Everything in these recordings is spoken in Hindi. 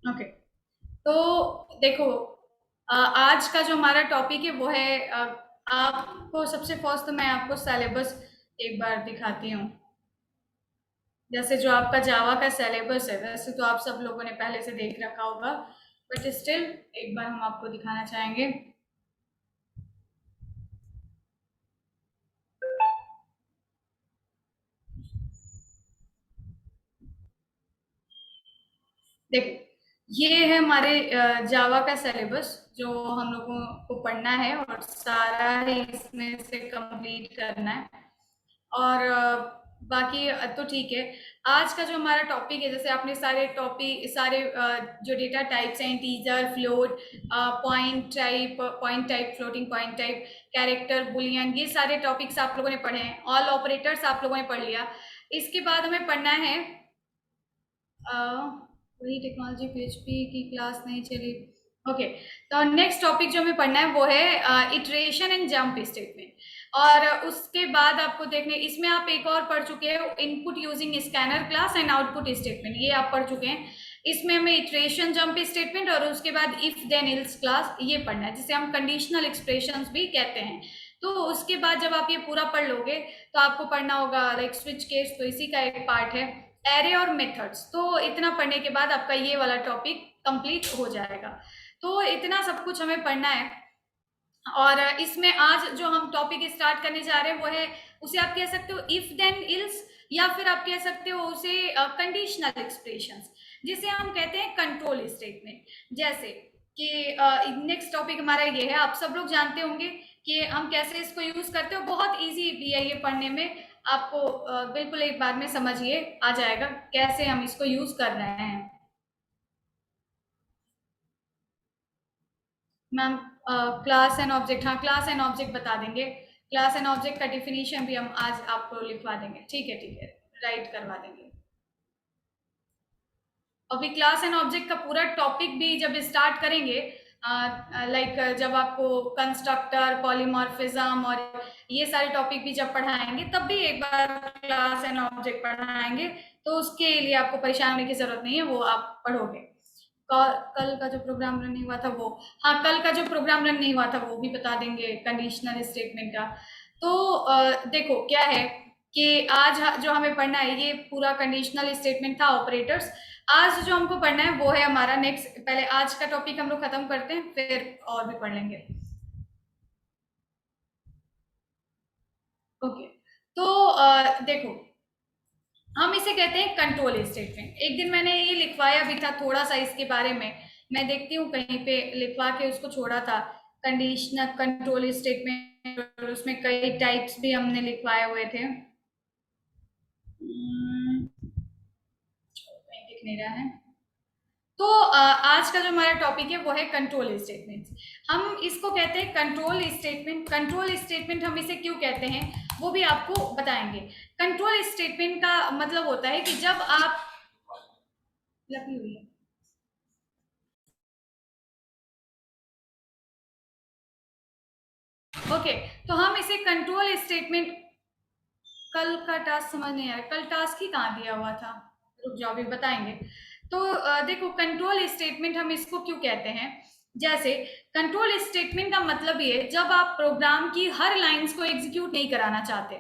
ओके। तो देखो, आज का जो हमारा टॉपिक है वो है आपको सबसे फर्स्ट तो मैं आपको सिलेबस एक बार दिखाती हूँ। जैसे जो आपका जावा का सिलेबस है वैसे तो आप सब लोगों ने पहले से देख रखा होगा, बट स्टिल एक बार हम आपको दिखाना चाहेंगे। देखो, ये है हमारे जावा का सिलेबस जो हम लोगों को पढ़ना है और सारा ही इसमें से कंप्लीट करना है। और बाकी तो ठीक है। आज का जो हमारा टॉपिक है, जैसे आपने सारे टॉपिक सारे जो डेटा टाइप्स हैं, integer, float, point type, floating point type, character, Boolean, ये सारे टॉपिक्स आप लोगों ने पढ़े हैं। ऑल ऑपरेटर्स आप लोगों ने पढ़ लिया। इसके बाद हमें पढ़ना है अ, वही टेक्नोलॉजी पीएचपी की क्लास नहीं चली। ओके। तो नेक्स्ट टॉपिक जो हमें पढ़ना है वो है इटरेशन एंड जंप स्टेटमेंट। और उसके बाद आपको देखने इसमें आप एक और पढ़ चुके हैं, input using scanner class and output statement, ये आप पढ़ चुके हैं। इसमें हमें इटरेशन, जंप स्टेटमेंट और उसके बाद इफ देन एल्स क्लास ये पढ़ना है, जिसे हम कंडीशनल एक्सप्रेशंस भी कहते हैं। तो उसके बाद जब आप ये पूरा पढ़ लोगे तो आपको पढ़ना होगा लाइक स्विच केस, तो इसी का एक पार्ट है। एरे और मेथड्स, तो इतना पढ़ने के बाद आपका ये वाला टॉपिक कंप्लीट हो जाएगा। तो इतना सब कुछ हमें पढ़ना है। और इसमें आज जो हम टॉपिक स्टार्ट करने जा रहे हैं वो है, उसे आप कह सकते हो इफ देन इल्स, या फिर आप कह सकते हो उसे कंडीशनल एक्सप्रेशंस, जिसे हम कहते हैं कंट्रोल स्टेटमेंट। जैसे कि नेक्स्ट टॉपिक हमारा ये है, आप सब लोग जानते होंगे कि हम कैसे इसको यूज करते हो। बहुत इजी भी है ये पढ़ने में, आपको बिल्कुल एक बार में समझिए आ जाएगा कैसे हम इसको यूज कर रहे हैं। मैम, क्लास एंड ऑब्जेक्ट, हाँ क्लास एंड ऑब्जेक्ट बता देंगे। क्लास एंड ऑब्जेक्ट का डिफिनीशन भी हम आज आपको लिखवा देंगे। ठीक है, ठीक है, राइट करवा देंगे। अभी क्लास एंड ऑब्जेक्ट का पूरा टॉपिक भी जब स्टार्ट करेंगे, लाइक जब आपको कंस्ट्रक्टर, पॉलीमॉर्फिज्म और ये सारे टॉपिक भी जब पढ़ाएंगे तब भी एक बार क्लास एंड ऑब्जेक्ट पढ़ाएंगे। तो उसके लिए आपको परेशान होने की जरूरत नहीं है, वो आप पढ़ोगे। कल का जो प्रोग्राम रन नहीं हुआ था वो, हाँ कल का जो प्रोग्राम रन नहीं हुआ था वो भी बता देंगे कंडीशनल स्टेटमेंट का। तो देखो क्या है कि आज जो हमें पढ़ना है ये पूरा कंडीशनल स्टेटमेंट था, ऑपरेटर्स। आज जो हमको पढ़ना है वो है हमारा नेक्स्ट, पहले आज का टॉपिक हम लोग खत्म करते हैं फिर और भी पढ़ लेंगे। ओके। तो देखो, हम इसे कहते हैं कंट्रोल स्टेटमेंट। एक दिन मैंने ये लिखवाया भी था थोड़ा सा इसके बारे में, मैं देखती हूँ कहीं पे लिखवा के उसको छोड़ा था। कंडीशनल कंट्रोल स्टेटमेंट, और उसमें कई टाइप्स भी हमने लिखवाए हुए थे। कहीं दिख नहीं रहा है। तो आज का जो हमारा टॉपिक है वो है कंट्रोल स्टेटमेंट। हम इसको कहते हैं कंट्रोल स्टेटमेंट। कंट्रोल स्टेटमेंट हम इसे क्यों कहते हैं वो भी आपको बताएंगे। कंट्रोल स्टेटमेंट का मतलब होता है कि जब आप लगी हुई है। ओके। तो हम इसे कंट्रोल स्टेटमेंट, कल का टास्क समझ नहीं आया, कल टास्क ही कहाँ दिया हुआ था, रुक जाओ अभी बताएंगे। तो देखो कंट्रोल स्टेटमेंट हम इसको क्यों कहते हैं। जैसे कंट्रोल स्टेटमेंट का मतलब ये है जब आप प्रोग्राम की हर लाइंस को एग्जीक्यूट नहीं कराना चाहते।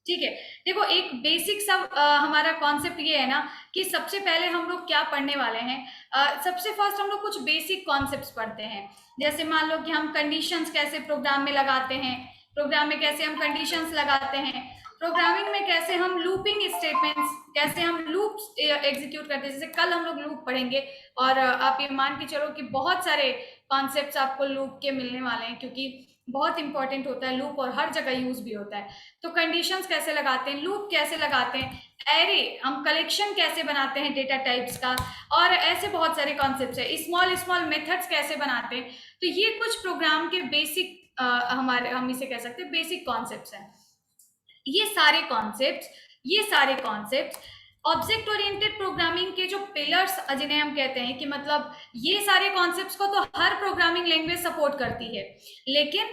ठीक है। देखो एक बेसिक सब हमारा कॉन्सेप्ट ये है ना कि सबसे पहले हम लोग क्या पढ़ने वाले हैं। सबसे फर्स्ट हम लोग कुछ बेसिक कॉन्सेप्ट्स पढ़ते हैं। जैसे मान लो कि हम कंडीशंस कैसे प्रोग्राम में लगाते हैं, प्रोग्राम में कैसे हम कंडीशंस लगाते हैं, प्रोग्रामिंग में कैसे हम लूपिंग स्टेटमेंट्स, कैसे हम लूप्स एग्जीक्यूट करते हैं। जैसे कल हम लोग लूप पढ़ेंगे, और आप ये मान के चलो कि बहुत सारे कॉन्सेप्ट्स आपको लूप के मिलने वाले हैं, क्योंकि बहुत इंपॉर्टेंट होता है लूप और हर जगह यूज भी होता है। तो कंडीशंस कैसे लगाते हैं, लूप कैसे लगाते हैं, एरे हम कलेक्शन कैसे बनाते हैं डेटा टाइप्स का, और ऐसे बहुत सारे कॉन्सेप्ट्स है। स्मॉल स्मॉल मेथड्स कैसे बनाते हैं। तो ये कुछ प्रोग्राम के बेसिक, हमारे हम इसे कह सकते हैं बेसिक कॉन्सेप्ट्स हैं। ये सारे कॉन्सेप्ट्स, ये सारे कॉन्सेप्ट्स ऑब्जेक्ट ओरिएंटेड प्रोग्रामिंग के जो पिलर्स जिन्हें हम कहते हैं कि मतलब ये सारे कॉन्सेप्ट्स को तो हर प्रोग्रामिंग लैंग्वेज सपोर्ट करती है, लेकिन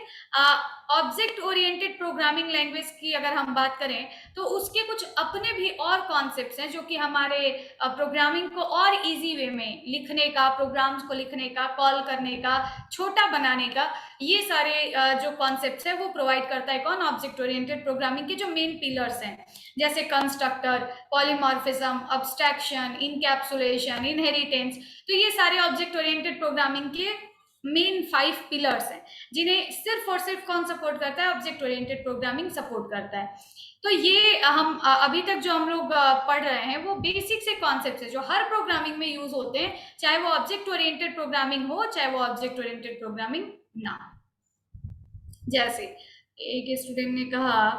ऑब्जेक्ट ओरिएंटेड प्रोग्रामिंग लैंग्वेज की अगर हम बात करें तो उसके कुछ अपने भी और कॉन्सेप्ट्स हैं जो कि हमारे प्रोग्रामिंग को और इजी वे में लिखने का, प्रोग्राम्स को लिखने का, कॉल करने का, छोटा बनाने का, ये सारे जो कॉन्सेप्ट्स हैं वो प्रोवाइड करता है कौन? ऑब्जेक्ट ओरिएंटेड प्रोग्रामिंग के जो मेन पिलर्स हैं, जैसे constructor, polymorphism, abstraction, encapsulation, inheritance. तो ये सारे ऑब्जेक्ट ओरिएंटेड प्रोग्रामिंग के मेन 5 पिलर्स हैं जिन्हें सिर्फ और सिर्फ कौन सपोर्ट करता है? ऑब्जेक्ट ओरिएंटेड प्रोग्रामिंग सपोर्ट करता है। तो ये हम अभी तक जो हम लोग पढ़ रहे हैं वो बेसिक से कॉन्सेप्ट्स है जो हर प्रोग्रामिंग में यूज होते हैं, चाहे वो ऑब्जेक्ट ओरिएंटेड प्रोग्रामिंग हो चाहे वो ऑब्जेक्ट ओरिएंटेड प्रोग्रामिंग ना। जैसे एक स्टूडेंट ने कहा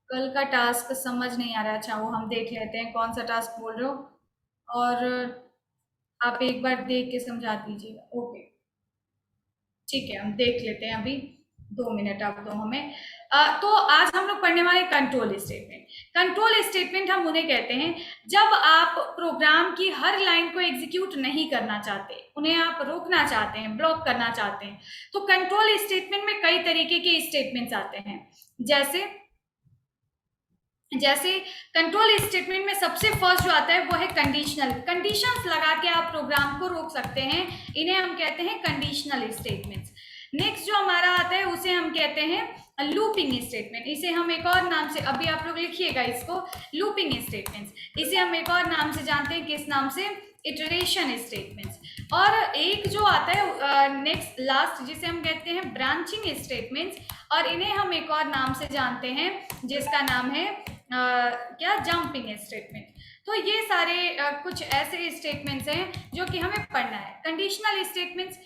कल का टास्क समझ नहीं आ रहा। अच्छा, वो हम देख लेते हैं कौन सा टास्क बोल रहे हो, और आप एक बार देख के समझा दीजिएगा। ओके, ठीक है, हम देख लेते हैं अभी। 2 मिनट आप दो हमें। तो आज हम लोग पढ़ने वाले कंट्रोल स्टेटमेंट। कंट्रोल स्टेटमेंट हम उन्हें कहते हैं जब आप प्रोग्राम की हर लाइन को एग्जीक्यूट नहीं करना चाहते, उन्हें आप रोकना चाहते हैं, ब्लॉक करना चाहते हैं। तो कंट्रोल स्टेटमेंट में कई तरीके के स्टेटमेंट्स आते हैं। जैसे कंट्रोल स्टेटमेंट में सबसे फर्स्ट जो आता है वो है कंडीशनल। कंडीशंस लगा के आप प्रोग्राम को रोक सकते हैं, इन्हें हम कहते हैं कंडीशनल स्टेटमेंट्स। नेक्स्ट जो हमारा आता है उसे हम कहते हैं लूपिंग स्टेटमेंट। इसे हम एक और नाम से, अभी आप लोग लिखिएगा इसको, लूपिंग स्टेटमेंट्स। इसे हम एक और नाम से जानते हैं, किस नाम से? Iteration statements. और एक जो आता है नेक्स्ट लास्ट, जिसे हम कहते हैं ब्रांचिंग स्टेटमेंट्स, और इन्हें हम एक और नाम से जानते हैं जिसका नाम है क्या? Jumping statement. तो ये सारे कुछ ऐसे स्टेटमेंट्स हैं जो कि हमें पढ़ना है। कंडीशनल स्टेटमेंट्स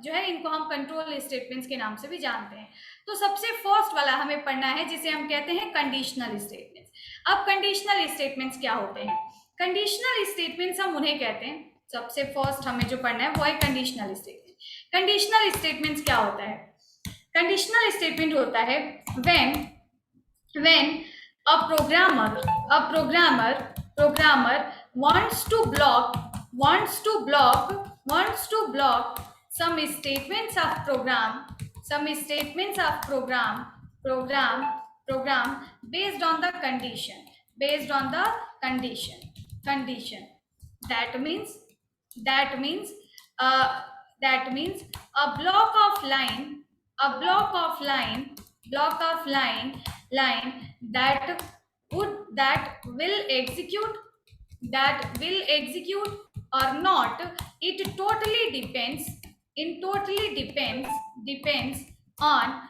जो है इनको हम कंट्रोल स्टेटमेंट्स के नाम से भी जानते हैं। तो सबसे फर्स्ट वाला हमें पढ़ना है जिसे हम कहते हैं कंडीशनल स्टेटमेंट्स। अब कंडीशनल स्टेटमेंट्स क्या होते हैं? कंडीशनल स्टेटमेंट्स हम उन्हें कहते हैं, सबसे फर्स्ट हमें जो पढ़ना है वो है कंडीशनल स्टेटमेंट। कंडीशनल स्टेटमेंट्स क्या होता है? कंडीशनल स्टेटमेंट होता है when a programmer wants to block some statements of program based on the condition. That means a block of line that will execute or not. It totally depends on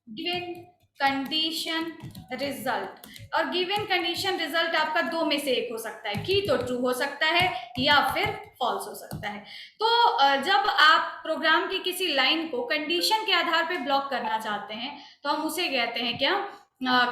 given condition result. और गिवन कंडीशन रिजल्ट आपका 2 में से एक हो सकता है, कि तो ट्रू हो सकता है या फिर फॉल्स हो सकता है। तो जब आप प्रोग्राम की किसी लाइन को कंडीशन के आधार पे ब्लॉक करना चाहते हैं तो हम उसे कहते हैं क्या?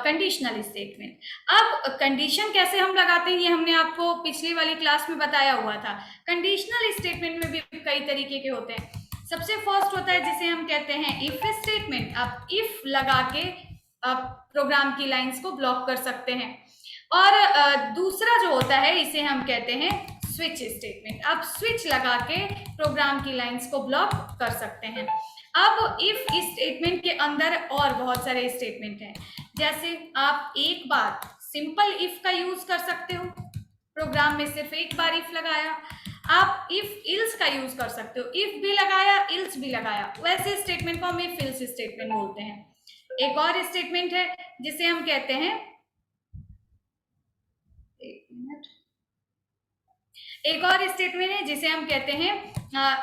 Conditional statement. अब कंडीशन कैसे हम लगाते हैं ये हमने आपको पिछली वाली क्लास में बताया हुआ था। कंडीशनल स्टेटमेंट में भी कई तरीके के होते हैं। सबसे फर्स्ट होता है जिसे हम कहते हैं इफ स्टेटमेंट। आप इफ लगा के आप प्रोग्राम की लाइंस को ब्लॉक कर सकते हैं। और दूसरा जो होता है इसे हम कहते हैं स्विच स्टेटमेंट। आप स्विच लगा के प्रोग्राम की लाइंस को ब्लॉक कर सकते हैं। अब इफ स्टेटमेंट के अंदर और बहुत सारे स्टेटमेंट हैं, जैसे आप एक बार सिंपल इफ का यूज कर सकते हो, प्रोग्राम में सिर्फ एक बार इफ लगाया। आप इफ इल्स का यूज कर सकते हो, इफ भी लगाया इल्स भी लगाया, वैसे स्टेटमेंट को हम इफ इल्स स्टेटमेंट बोलते हैं। एक और स्टेटमेंट है जिसे हम कहते हैं, एक और स्टेटमेंट है जिसे हम कहते हैं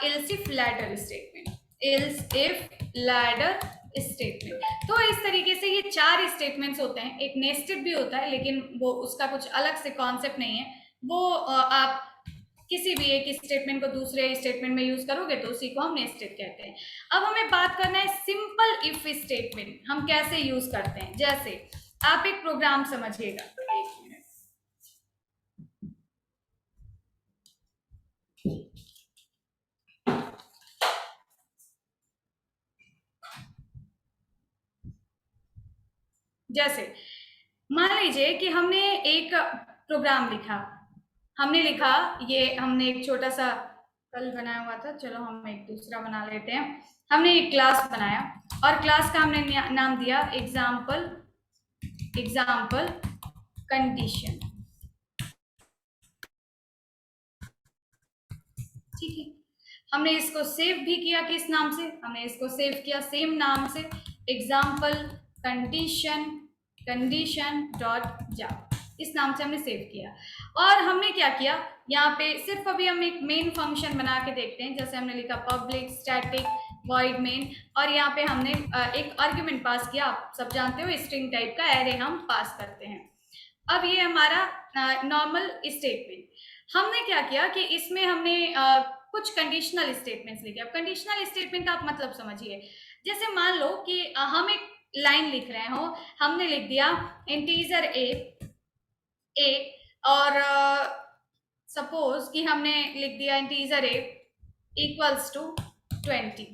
else if ladder statement. Else if ladder statement. तो इस तरीके से ये 4 स्टेटमेंट्स होते हैं। एक नेस्टेड भी होता है लेकिन वो उसका कुछ अलग से कॉन्सेप्ट नहीं है, वो आप किसी भी एक स्टेटमेंट को दूसरे स्टेटमेंट में यूज करोगे तो उसी को हम नेस्टेड कहते हैं। अब हमें बात करना है सिंपल इफ स्टेटमेंट हम कैसे यूज करते हैं। जैसे आप एक प्रोग्राम समझिएगा, एक मिनट, जैसे मान लीजिए कि हमने एक प्रोग्राम लिखा, हमने लिखा, ये हमने एक छोटा सा कल बनाया हुआ था, चलो हम एक दूसरा बना लेते हैं। हमने एक क्लास बनाया और क्लास का हमने नाम दिया एग्जाम्पल कंडीशन। ठीक है, हमने इसको सेव भी किया, किस नाम से? हमने इसको सेव किया सेम नाम से, एग्जाम्पल कंडीशन डॉट जावा, इस नाम से हमने सेव किया। और हमने क्या किया, यहाँ पे सिर्फ अभी हम एक मेन फंक्शन बना के देखते हैं। जैसे हमने लिखा पब्लिक स्टैटिक वॉइड मेन, और यहाँ पे हमने एक आर्ग्यूमेंट पास किया। आप सब जानते हो स्ट्रिंग टाइप का एरे हम पास करते हैं। अब ये हमारा नॉर्मल स्टेटमेंट। हमने क्या किया कि इसमें हमने कुछ कंडीशनल स्टेटमेंट्स लिखे। अब कंडीशनल स्टेटमेंट आप मतलब समझिए, जैसे मान लो कि हम एक लाइन लिख रहे हो, हमने लिख दिया इंटीजर ए और सपोज कि हमने लिख दिया इंटीजर ए इक्वल्स टू 20,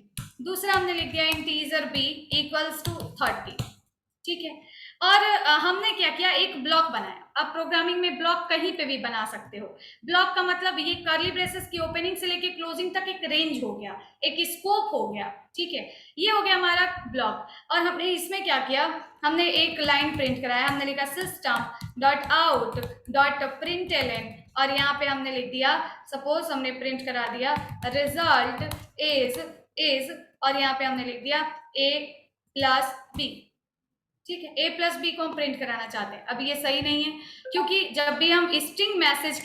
दूसरा हमने लिख दिया इंटीजर बी इक्वल्स टू 30। ठीक है, और हमने क्या किया, एक ब्लॉक बनाया। अब प्रोग्रामिंग में ब्लॉक कहीं पे भी बना सकते हो। ब्लॉक का मतलब ये कर्ली ब्रेसेस की ओपनिंग से लेके क्लोजिंग तक एक रेंज हो गया, एक स्कोप हो गया। ठीक है, ये हो गया हमारा ब्लॉक। और हमने इसमें क्या किया, हमने एक लाइन प्रिंट कराया। हमने लिखा system dot out dot println, और यहाँ पे हमने लिख दिया, सपोज हमने प्रिंट करा दिया रिजल्ट इज और यहाँ पे हमने लिख दिया a प्लस बी। ठीक है, a प्लस बी को हम प्रिंट कराना चाहते हैं। अब ये सही नहीं है, क्योंकि जब भी हम स्ट्रिंग मैसेज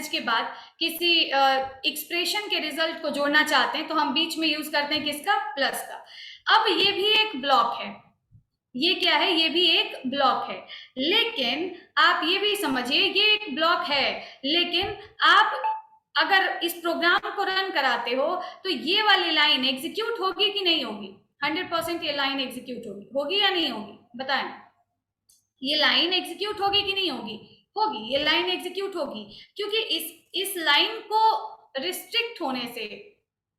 के बाद किसी एक्सप्रेशन के रिजल्ट को जोड़ना चाहते हैं, तो हम बीच में यूज करते हैं किसका, प्लस का। अब ये भी एक ब्लॉक है, ये क्या है, ये भी एक ब्लॉक है। लेकिन आप ये भी समझिए, ये एक ब्लॉक है, लेकिन आप अगर इस प्रोग्राम को रन कराते हो तो ये वाली लाइन एग्जीक्यूट होगी कि नहीं होगी? 100% ये लाइन एग्जीक्यूट होगी या नहीं होगी, बताएं। ये लाइन एग्जीक्यूट होगी कि नहीं होगी? होगी, ये लाइन एग्जीक्यूट होगी, क्योंकि इस लाइन को रिस्ट्रिक्ट होने से,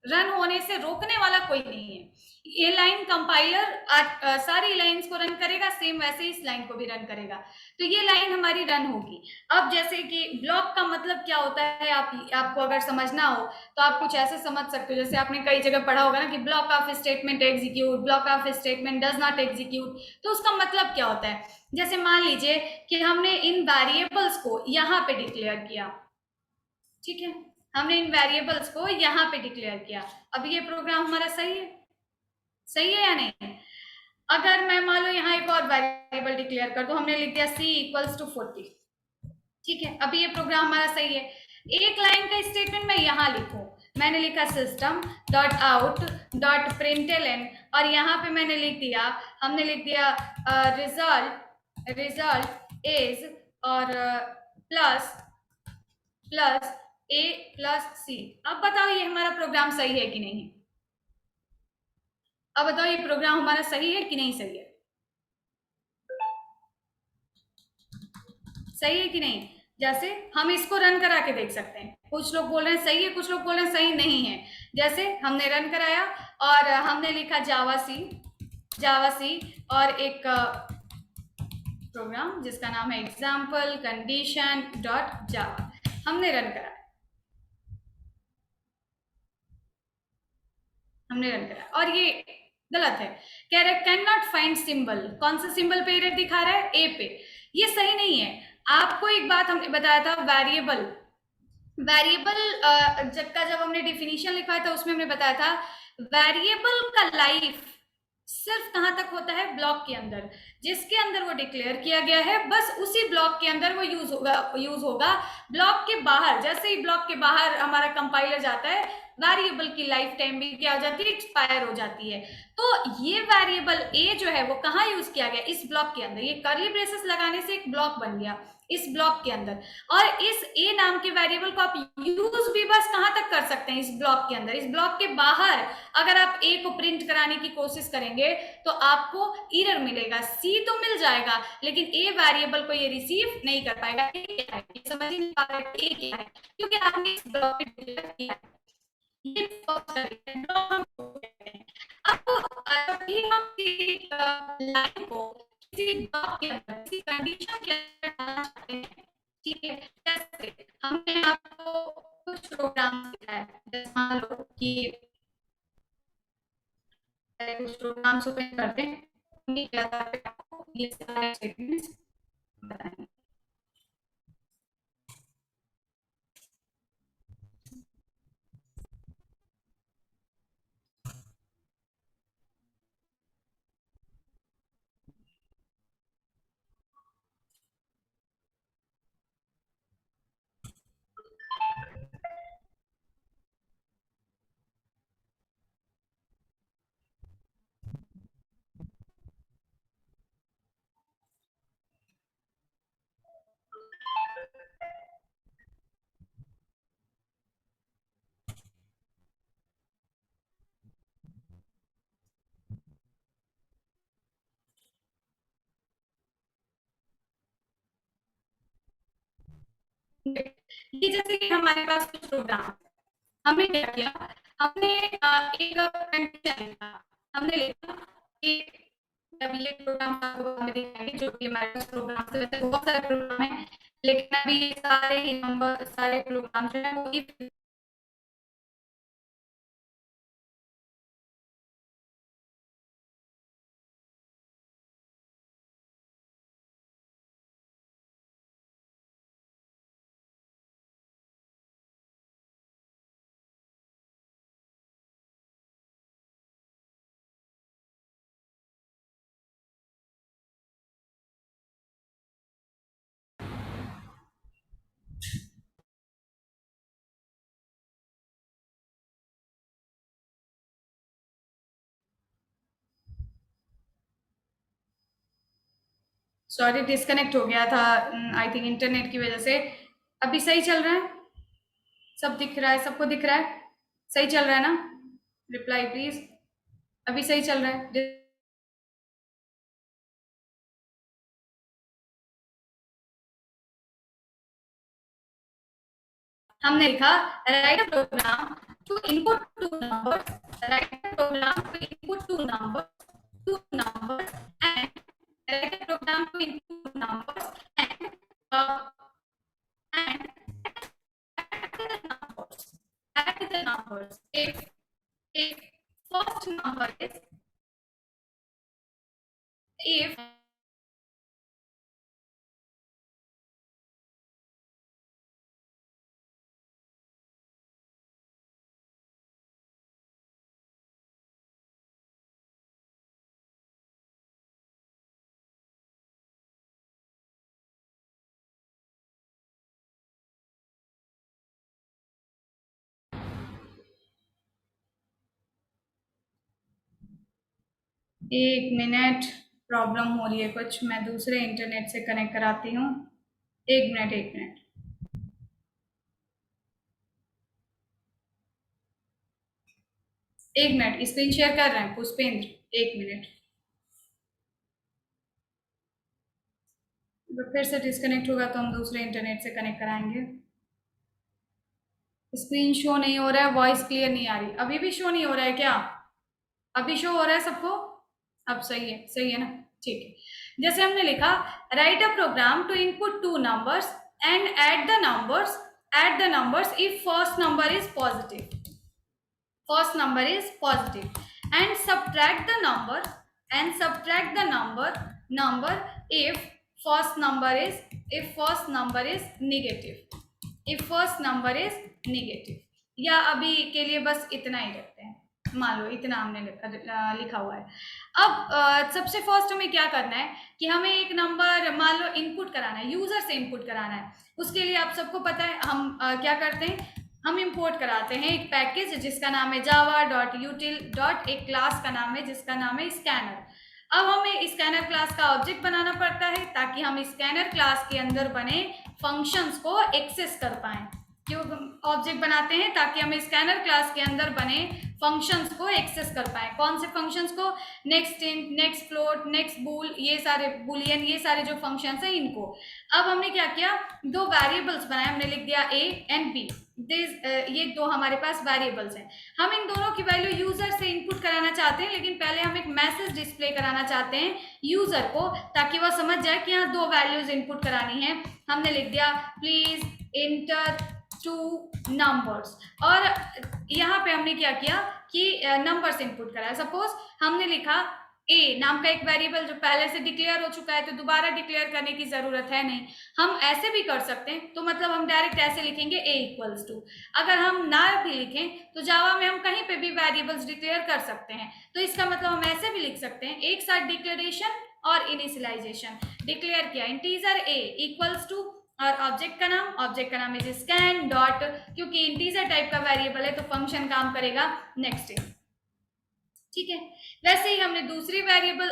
रन होने से रोकने वाला कोई नहीं है। ये लाइन कंपाइलर सारी लाइंस को रन करेगा, सेम वैसे इस लाइन को भी रन करेगा, तो ये लाइन हमारी रन होगी। अब जैसे कि ब्लॉक का मतलब क्या होता है, आपको अगर समझना हो तो आप कुछ ऐसे समझ सकते हो, जैसे आपने कई जगह पढ़ा होगा ना कि block of statement execute, block of statement does not execute. तो उसका मतलब क्या होता है, जैसे मान लीजिए कि हमने इन वेरिएबल्स को यहाँ पे डिक्लेयर किया। ठीक है, हमने इन वेरिएबल्स को यहाँ पे डिक्लेयर किया। अब ये प्रोग्राम हमारा सही है या नहीं? अगर मैं मान लो यहाँ एक और वेरिएबल डिक्लेयर कर दूं, हमने लिख दिया c इक्वल्स टू 40। ठीक है, अभी ये प्रोग्राम हमारा सही है। एक लाइन का स्टेटमेंट मैं यहाँ लिखूं, मैंने लिखा system dot out dot println, और यहाँ पे मैंने लिख दिया, हमने लिख दिया रिजल्ट इज और प्लस a प्लस c। अब बताओ ये हमारा प्रोग्राम सही है कि नहीं? अब बताओ ये प्रोग्राम हमारा सही है कि नहीं सही है? सही है कि नहीं? जैसे हम इसको रन करा के देख सकते हैं, कुछ लोग बोल रहे हैं सही है, कुछ लोग बोल रहे हैं सही नहीं है। जैसे हमने रन कराया और हमने लिखा जावा सी और एक प्रोग्राम जिसका नाम है एग्जाम्पल कंडीशन डॉट जावा, हमने रन कराया, और ये गलत है। कह रहे कैन नॉट फाइंड सिंबल, कौन सा सिंबल पे एरर दिखा रहा है? ए पे। ये सही नहीं है। आपको एक बात हमने बताया था, वेरिएबल जब हमने डिफिनीशन लिखवाया था उसमें हमने बताया था वेरिएबल का लाइफ सिर्फ कहां तक होता है, ब्लॉक के अंदर। जिसके अंदर वो डिक्लेयर किया गया है बस उसी ब्लॉक के अंदर वो यूज होगा। ब्लॉक के बाहर, जैसे ही ब्लॉक के बाहर हमारा कंपाइलर जाता है, वेरिएबल की लाइफ टाइम भी क्या हो जाती है, एक्सपायर हो जाती है। तो ये वेरिएबल ए जो है वो कहाँ यूज किया गया, इस ब्लॉक के अंदर। ये कर्ली ब्रेसेस लगाने से एक ब्लॉक बन गया इस ब्लॉक के अंदर, और इस ए नाम के वेरिएबल को आप यूज भी बस कहां तक कर सकते हैं, इस ब्लॉक के अंदर। इस ब्लॉक के बाहर अगर आप ए को प्रिंट कराने की कोशिश करेंगे तो आपको एरर मिलेगा। सी तो मिल जाएगा लेकिन ए वेरिएबल को ये रिसीव नहीं कर पाएगा। ए क्या है, ये समझ ही नहीं पा रहे ए क्या है, क्योंकि आपने इस ब्लॉक पे डिक्लेयर किया है। ये अब भी हम लाइन को किसी ब्लॉक के अंदर, किसी कंडीशन के अंदर डालना चाहते हैं। ठीक है, जैसे हमने आपको प्रोग्राम लिखा है, जैसे मान लो कि कुछ प्रोग्राम्स ओपन करते हैं, उन्हीं के आधार पे आपको ये सारे स्टेटमेंट्स बताएंगे। ये जैसे कि हमारे पास कुछ प्रोग्राम, हमने क्या किया, हमने एक कंडीशन लिखा, हमने लिखा कि जब ये प्रोग्राम आपको हमें दिखाएंगे जो कि हमारे पास प्रोग्राम से वैसे बहुत सारे प्रोग्राम हैं, लेकिन अभी ये सारे ही नंबर सारे प्रोग्राम जो है वो if सॉरी डिस्कनेक्ट हो गया था, आई थिंक इंटरनेट की वजह से। अभी सही चल रहा है, सब दिख रहा है, सबको दिख रहा है, सही चल रहा है ना? रिप्लाई प्लीज, अभी सही चल रहा है? हमने लिखा write a program to input two numbers, write a program to input two numbers and write a program to input numbers and and add the numbers if first number is if एक मिनट, प्रॉब्लम हो रही है कुछ, मैं दूसरे इंटरनेट से कनेक्ट कराती हूँ। एक मिनट एक मिनट। एक मिनट, स्क्रीन शेयर कर रहे हैं पुष्पेंद्र, एक मिनट। अगर फिर से डिस्कनेक्ट होगा तो हम दूसरे इंटरनेट से कनेक्ट कराएंगे। स्क्रीन शो नहीं हो रहा है, वॉइस क्लियर नहीं आ रही। अभी भी शो नहीं हो रहा है क्या? अभी शो हो रहा है सबको? अब सही है ना? ठीक है। जैसे हमने लिखा write a program to input two numbers and add the numbers if first number is positive and subtract the number if first number is negative। या अभी के लिए बस इतना ही रखते हैं, मान लो इतना हमने लिखा हुआ है। अब सबसे फर्स्ट हमें क्या करना है कि हमें एक नंबर मान लो इनपुट कराना है, यूजर से इनपुट कराना है। उसके लिए आप सबको पता है हम क्या करते हैं, हम इंपोर्ट कराते हैं एक पैकेज जिसका नाम है java.util. एक क्लास का नाम है जिसका नाम है स्कैनर। अब हमें स्कैनर क्लास का ऑब्जेक्ट बनाना पड़ता है ताकि हम स्कैनर क्लास के अंदर बने फंक्शंस को एक्सेस कर पाएं। क्यों ऑब्जेक्ट बनाते हैं? ताकि हम स्कैनर क्लास के अंदर बने फंक्शंस को एक्सेस कर पाए। कौन से फंक्शंस को? Next int, next float, next bool, ये सारे बुलियन, ये सारे जो फंक्शंस हैं इनको। अब हमने क्या किया, दो वेरिएबल्स बनाए, हमने लिख दिया a एंड b। ये दो हमारे पास वेरिएबल्स हैं। हम इन दोनों की वैल्यू यूजर से इनपुट कराना चाहते हैं, लेकिन पहले हम एक मैसेज डिस्प्ले कराना चाहते हैं यूजर को ताकि वह समझ जाए कि यहाँ दो वैल्यूज इनपुट करानी है। हमने लिख दिया प्लीज इंटर टू नंबर्स। और यहाँ पे हमने क्या किया कि नंबर्स इनपुट करा। सपोज हमने लिखा ए नाम का एक वेरिएबल जो पहले से डिक्लेयर हो चुका है, तो दोबारा डिक्लेयर करने की जरूरत है नहीं। हम ऐसे भी कर सकते हैं, तो मतलब हम डायरेक्ट ऐसे लिखेंगे ए इक्वल्स टू। अगर हम ना भी लिखें तो जावा में हम कहीं पे भी वेरिएबल्स डिक्लेयर कर सकते हैं, तो इसका मतलब हम ऐसे भी लिख सकते हैं, एक साथ डिक्लेरेशन और इनिशियलाइजेशन। डिक्लेयर किया इंटीजर ए इक्वल्स टू और ऑब्जेक्ट का नाम इज स्कैन डॉट, क्योंकि इंटीजर टाइप का वेरिएबल है तो फंक्शन काम करेगा नेक्स्ट इन। ठीक है, वैसे ही हमने दूसरी वेरिएबल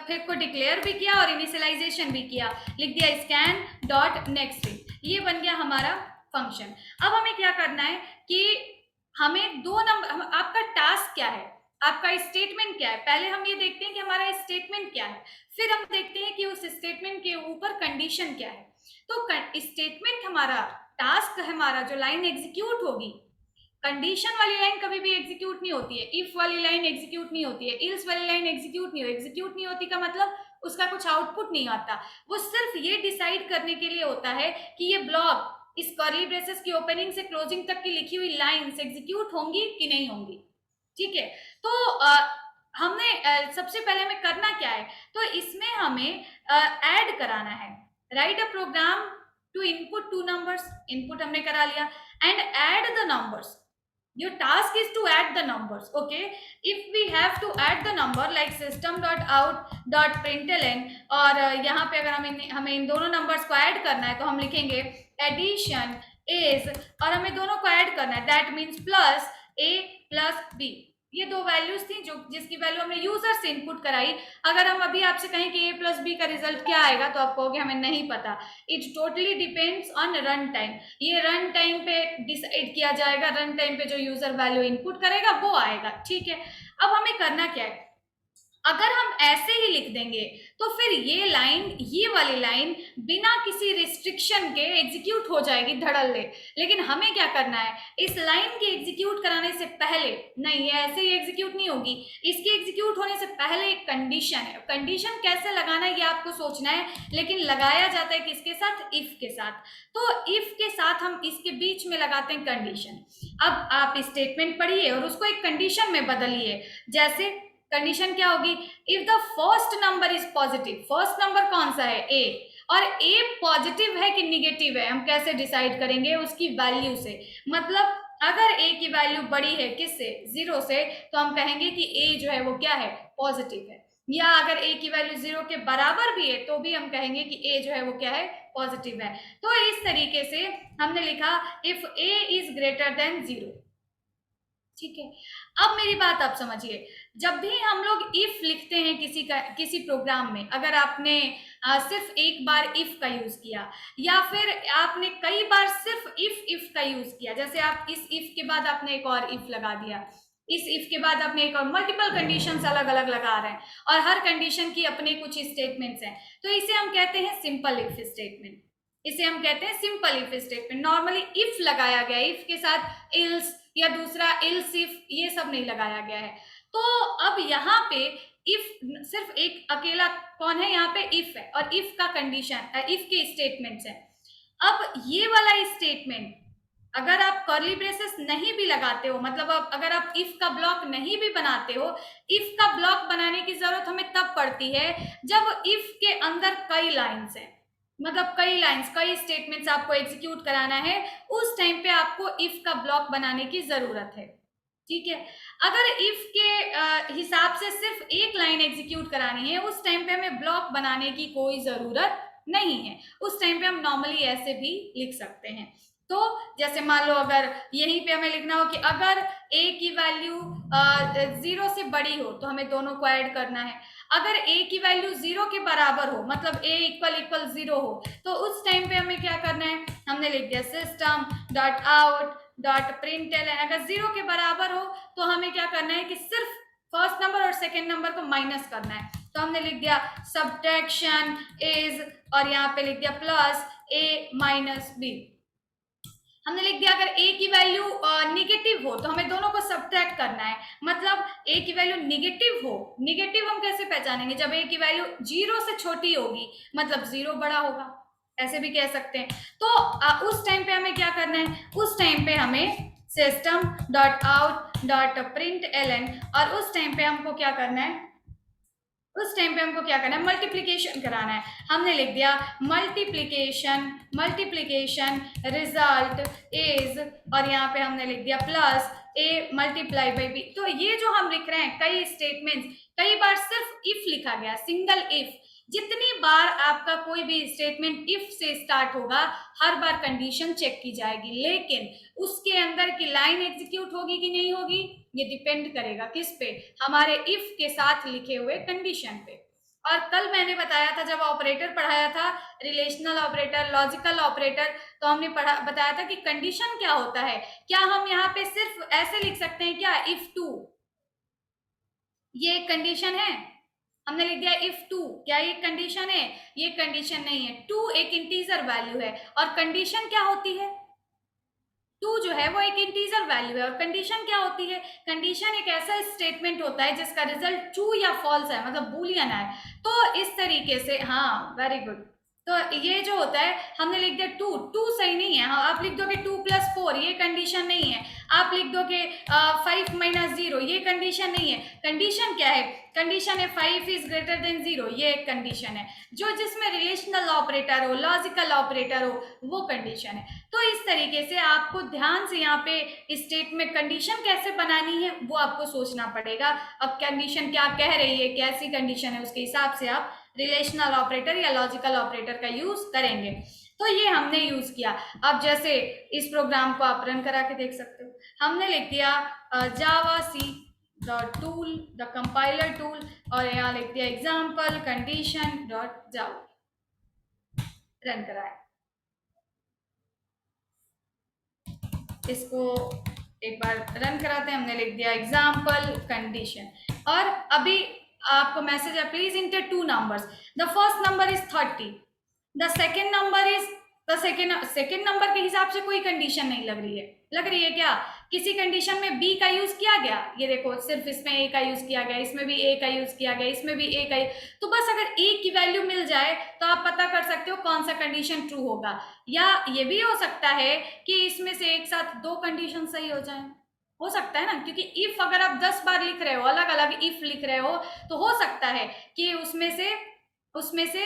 फिर को डिक्लेयर भी किया और इनिशियलाइजेशन भी किया, लिख दिया स्कैन डॉट नेक्स्ट इन, ये बन गया हमारा फंक्शन। अब हमें क्या करना है कि हमें दो नंबर, आपका टास्क क्या है, आपका स्टेटमेंट क्या है, पहले हम ये देखते हैं कि हमारा स्टेटमेंट क्या है, फिर हम देखते हैं कि उस स्टेटमेंट के ऊपर कंडीशन क्या है। तो स्टेटमेंट हमारा, टास्क हमारा जो लाइन एग्जीक्यूट होगी, कंडीशन वाली लाइन कभी भी एग्जीक्यूट नहीं होती है, इफ वाली लाइन एग्जीक्यूट नहीं होती है, इल्स वाली लाइन एग्जीक्यूट नहीं होती का मतलब उसका कुछ आउटपुट नहीं आता। वो सिर्फ ये डिसाइड करने के लिए होता है कि ये ब्लॉक इस कर्ली ब्रेसेस की ओपनिंग से क्लोजिंग तक की लिखी हुई लाइंस एग्जीक्यूट होंगी कि नहीं होंगी। ठीक है, तो हमने सबसे पहले हमें करना क्या है, तो इसमें हमें ऐड कराना है, write a program to input two numbers, input हमने करा लिया, and add the numbers. Your task is to add the numbers. Okay, if we have to add the number like system.out.println, और यहाँ पे अगर हमें इन दोनों नंबर्स को ऐड करना है तो हम लिखेंगे एडिशन इज, और हमें दोनों को ऐड करना है, that means plus A plus B. ये दो वैल्यूज थी जो जिसकी वैल्यू हमने यूजर से इनपुट कराई। अगर हम अभी आपसे कहें कि ए प्लस बी का रिजल्ट क्या आएगा तो आप कहोगे हमें नहीं पता। It totally depends on run time, ये रन टाइम पे डिसाइड किया जाएगा, रन टाइम पे जो यूजर वैल्यू इनपुट करेगा वो आएगा। ठीक है, अब हमें करना क्या है, अगर हम ऐसे ही लिख देंगे तो फिर ये लाइन, ये वाली लाइन बिना किसी रिस्ट्रिक्शन के एग्जीक्यूट हो जाएगी धड़ल्ले। लेकिन हमें क्या करना है, इस लाइन के एग्जीक्यूट कराने से पहले, नहीं ये ऐसे ही एग्जीक्यूट नहीं होगी, इसके एग्जीक्यूट होने से पहले एक कंडीशन है। कंडीशन कैसे लगाना है ये आपको सोचना है, लेकिन लगाया जाता है किसके साथ, इफ के साथ। तो इफ के साथ हम इसके बीच में लगाते हैं कंडीशन। अब आप स्टेटमेंट पढ़िए और उसको एक कंडीशन में बदलिए। जैसे कंडीशन क्या होगी, if the first number is positive, first number कौन सा है, ए, और ए पॉजिटिव है कि निगेटिव है हम कैसे डिसाइड करेंगे, उसकी वैल्यू से। मतलब अगर ए की वैल्यू बड़ी है किससे, 0 से, तो हम कहेंगे कि ए जो है वो क्या है, पॉजिटिव है। या अगर ए की वैल्यू 0 के बराबर भी है तो भी हम कहेंगे कि ए जो है वो क्या है, पॉजिटिव है। तो इस तरीके से हमने लिखा if A is greater then 0। ठीक है, अब मेरी बात आप समझिए, जब भी हम लोग इफ लिखते हैं किसी प्रोग्राम में, अगर आपने सिर्फ एक बार इफ का यूज किया या फिर आपने कई बार सिर्फ इफ का यूज किया, जैसे आप इस इफ के बाद आपने एक और इफ लगा दिया, इस इफ के बाद आपने एक और, मल्टीपल कंडीशंस अलग अलग लगा रहे हैं और हर कंडीशन की अपने कुछ स्टेटमेंट्स हैं, तो इसे हम कहते हैं सिंपल इफ स्टेटमेंट। इसे हम कहते हैं simple if statement. Normally if लगाया गया, इफ के साथ इल्स या दूसरा इल्स इफ, ये सब नहीं लगाया गया है। तो अब यहाँ पे इफ सिर्फ एक अकेला कौन है, यहाँ पे इफ है और इफ का कंडीशन, इफ के स्टेटमेंट्स हैं। अब ये वाला स्टेटमेंट अगर आप कर्ली ब्रेसेस नहीं भी लगाते हो, मतलब अगर आप इफ का ब्लॉक नहीं भी बनाते हो, इफ का ब्लॉक बनाने की जरूरत हमें तब पड़ती है जब इफ के अंदर कई लाइन्स हैं, मतलब कई लाइंस, कई स्टेटमेंट्स आपको एग्जीक्यूट कराना है, उस टाइम पे आपको इफ का ब्लॉक बनाने की जरूरत है। ठीक है, अगर इफ के हिसाब से सिर्फ एक लाइन एग्जीक्यूट करानी है, उस टाइम पे हमें ब्लॉक बनाने की कोई जरूरत नहीं है, उस टाइम पे हम नॉर्मली ऐसे भी लिख सकते हैं। तो जैसे मान लो अगर यहीं पे हमें लिखना हो कि अगर a की वैल्यू 0 से बड़ी हो तो हमें दोनों को ऐड करना है, अगर a की वैल्यू 0 के बराबर हो, मतलब a इक्वल 0 हो, तो उस टाइम पे हमें क्या करना है, हमने लिख दिया सिस्टम डॉट आउट डॉट प्रिंटल। अगर 0 के बराबर हो तो हमें क्या करना है कि सिर्फ फर्स्ट नंबर और सेकेंड नंबर को माइनस करना है, तो हमने लिख दिया सब्ट्रैक्शन इज, और यहाँ पे लिख दिया प्लस a माइनस b। हमने लिख दिया अगर a की वैल्यू निगेटिव हो तो हमें दोनों को सब्ट्रैक्ट करना है, मतलब a की वैल्यू निगेटिव हो। निगेटिव हम कैसे पहचानेंगे, जब a की वैल्यू 0 से छोटी होगी, मतलब 0 बड़ा होगा, ऐसे भी कह सकते हैं। तो उस टाइम पे हमें क्या करना करना है, उस टाइम पे हमें system.out.println और उस टाइम पे हमको क्या करना है, उस टाइम पे हमको क्या करना है, मल्टीप्लीकेशन कराना है। हमने लिख दिया मल्टीप्लीकेशन रिजल्ट इज, और यहाँ पे हमने लिख दिया plus A multiply by B. तो ये जो हम लिख रहे हैं कई स्टेटमेंट, कई बार सिर्फ इफ लिखा गया, सिंगल इफ। जितनी बार आपका कोई भी स्टेटमेंट इफ से स्टार्ट होगा हर बार कंडीशन चेक की जाएगी, लेकिन उसके अंदर की लाइन एग्जीक्यूट होगी कि नहीं होगी ये डिपेंड करेगा किस पे, हमारे इफ के साथ लिखे हुए कंडीशन पे। और कल मैंने बताया था जब ऑपरेटर पढ़ाया था, रिलेशनल ऑपरेटर, लॉजिकल ऑपरेटर, तो हमने बताया था कि कंडीशन क्या होता है। क्या हम यहाँ पे सिर्फ ऐसे लिख सकते हैं क्या, इफ टू, ये एक कंडीशन है, हमने लिख दिया इफ टू, क्या ये कंडीशन है, ये कंडीशन नहीं है। टू एक इंटीजर वैल्यू है और कंडीशन क्या होती है, टू जो है वो एक इंटीजर वैल्यू है और कंडीशन क्या होती है, कंडीशन एक ऐसा स्टेटमेंट होता है जिसका रिजल्ट ट्रू या फॉल्स है, मतलब बूलियन है। तो इस तरीके से, हाँ वेरी गुड, तो ये जो होता है हमने लिख दिया टू, टू सही नहीं है, हाँ आप लिख दोगे 2+4, ये कंडीशन नहीं है। आप लिख दोगे 5-0, ये कंडीशन नहीं है। कंडीशन क्या है, कंडीशन है 5 इज ग्रेटर देन 0, ये एक कंडीशन है। जो जिसमें रिलेशनल ऑपरेटर हो, लॉजिकल ऑपरेटर हो, वो कंडीशन है। तो इस तरीके से आपको ध्यान से यहाँ पे स्टेट में कंडीशन कैसे बनानी है वो आपको सोचना पड़ेगा। अब कंडीशन क्या कह रही है, कैसी कंडीशन है, उसके हिसाब से आप रिलेशनल ऑपरेटर या लॉजिकल ऑपरेटर का यूज करेंगे। तो ये हमने यूज किया। अब जैसे इस प्रोग्राम को आप रन करा के देख सकते हो, हमने लिख दिया Java C dot tool the compiler tool, और यहाँ लिख दिया example condition dot Java, run कराया। इसको एक बार रन कराते हैं, हमने लिख दिया एग्जाम्पल कंडीशन, और अभी आपको मैसेज है please inter 2 numbers, the first number is 30, the second number is, the second number के हिसाब से कोई कंडीशन नहीं लग रही है क्या, किसी कंडीशन में बी का यूज किया गया, ये देखो सिर्फ इसमें ए का यूज किया गया, इसमें भी ए का यूज किया गया, इसमें भी ए का, तो बस अगर ए की वैल्यू मिल जाए तो आप पता कर सकते हो कौन सा कंडीशन ट्रू होगा। या ये भी हो सकता है कि इसमें से एक साथ 2 कंडीशन सही हो जाए, हो सकता है ना, क्योंकि इफ अगर आप 10 बार लिख रहे हो, अलग अलग इफ लिख रहे हो, तो हो सकता है कि उसमें से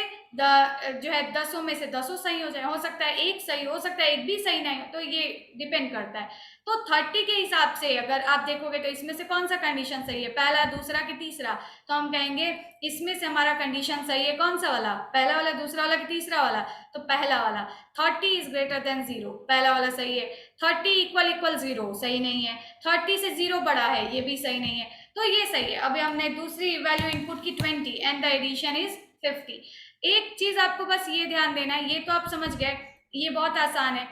जो है 10 में से 10 सही हो जाए, हो सकता है एक सही, हो सकता है एक भी सही नहीं, तो ये डिपेंड करता है। तो 30 के हिसाब से अगर आप देखोगे तो इसमें से कौन सा कंडीशन सही है, पहला, दूसरा कि तीसरा, तो हम कहेंगे इसमें से हमारा कंडीशन सही है कौन सा वाला, पहला वाला, दूसरा वाला कि तीसरा वाला, तो पहला वाला। 30 इज ग्रेटर देन 0, पहला वाला सही है। 30 इक्वल 0 सही नहीं है, 30 से 0 बड़ा है, ये भी सही नहीं है, तो ये सही है। अभी हमने दूसरी वैल्यू इनपुट की 20 एंड द एडिशन इज 50। एक चीज आपको बस ये ध्यान देना है, ये तो आप समझ गए, ये बहुत आसान है।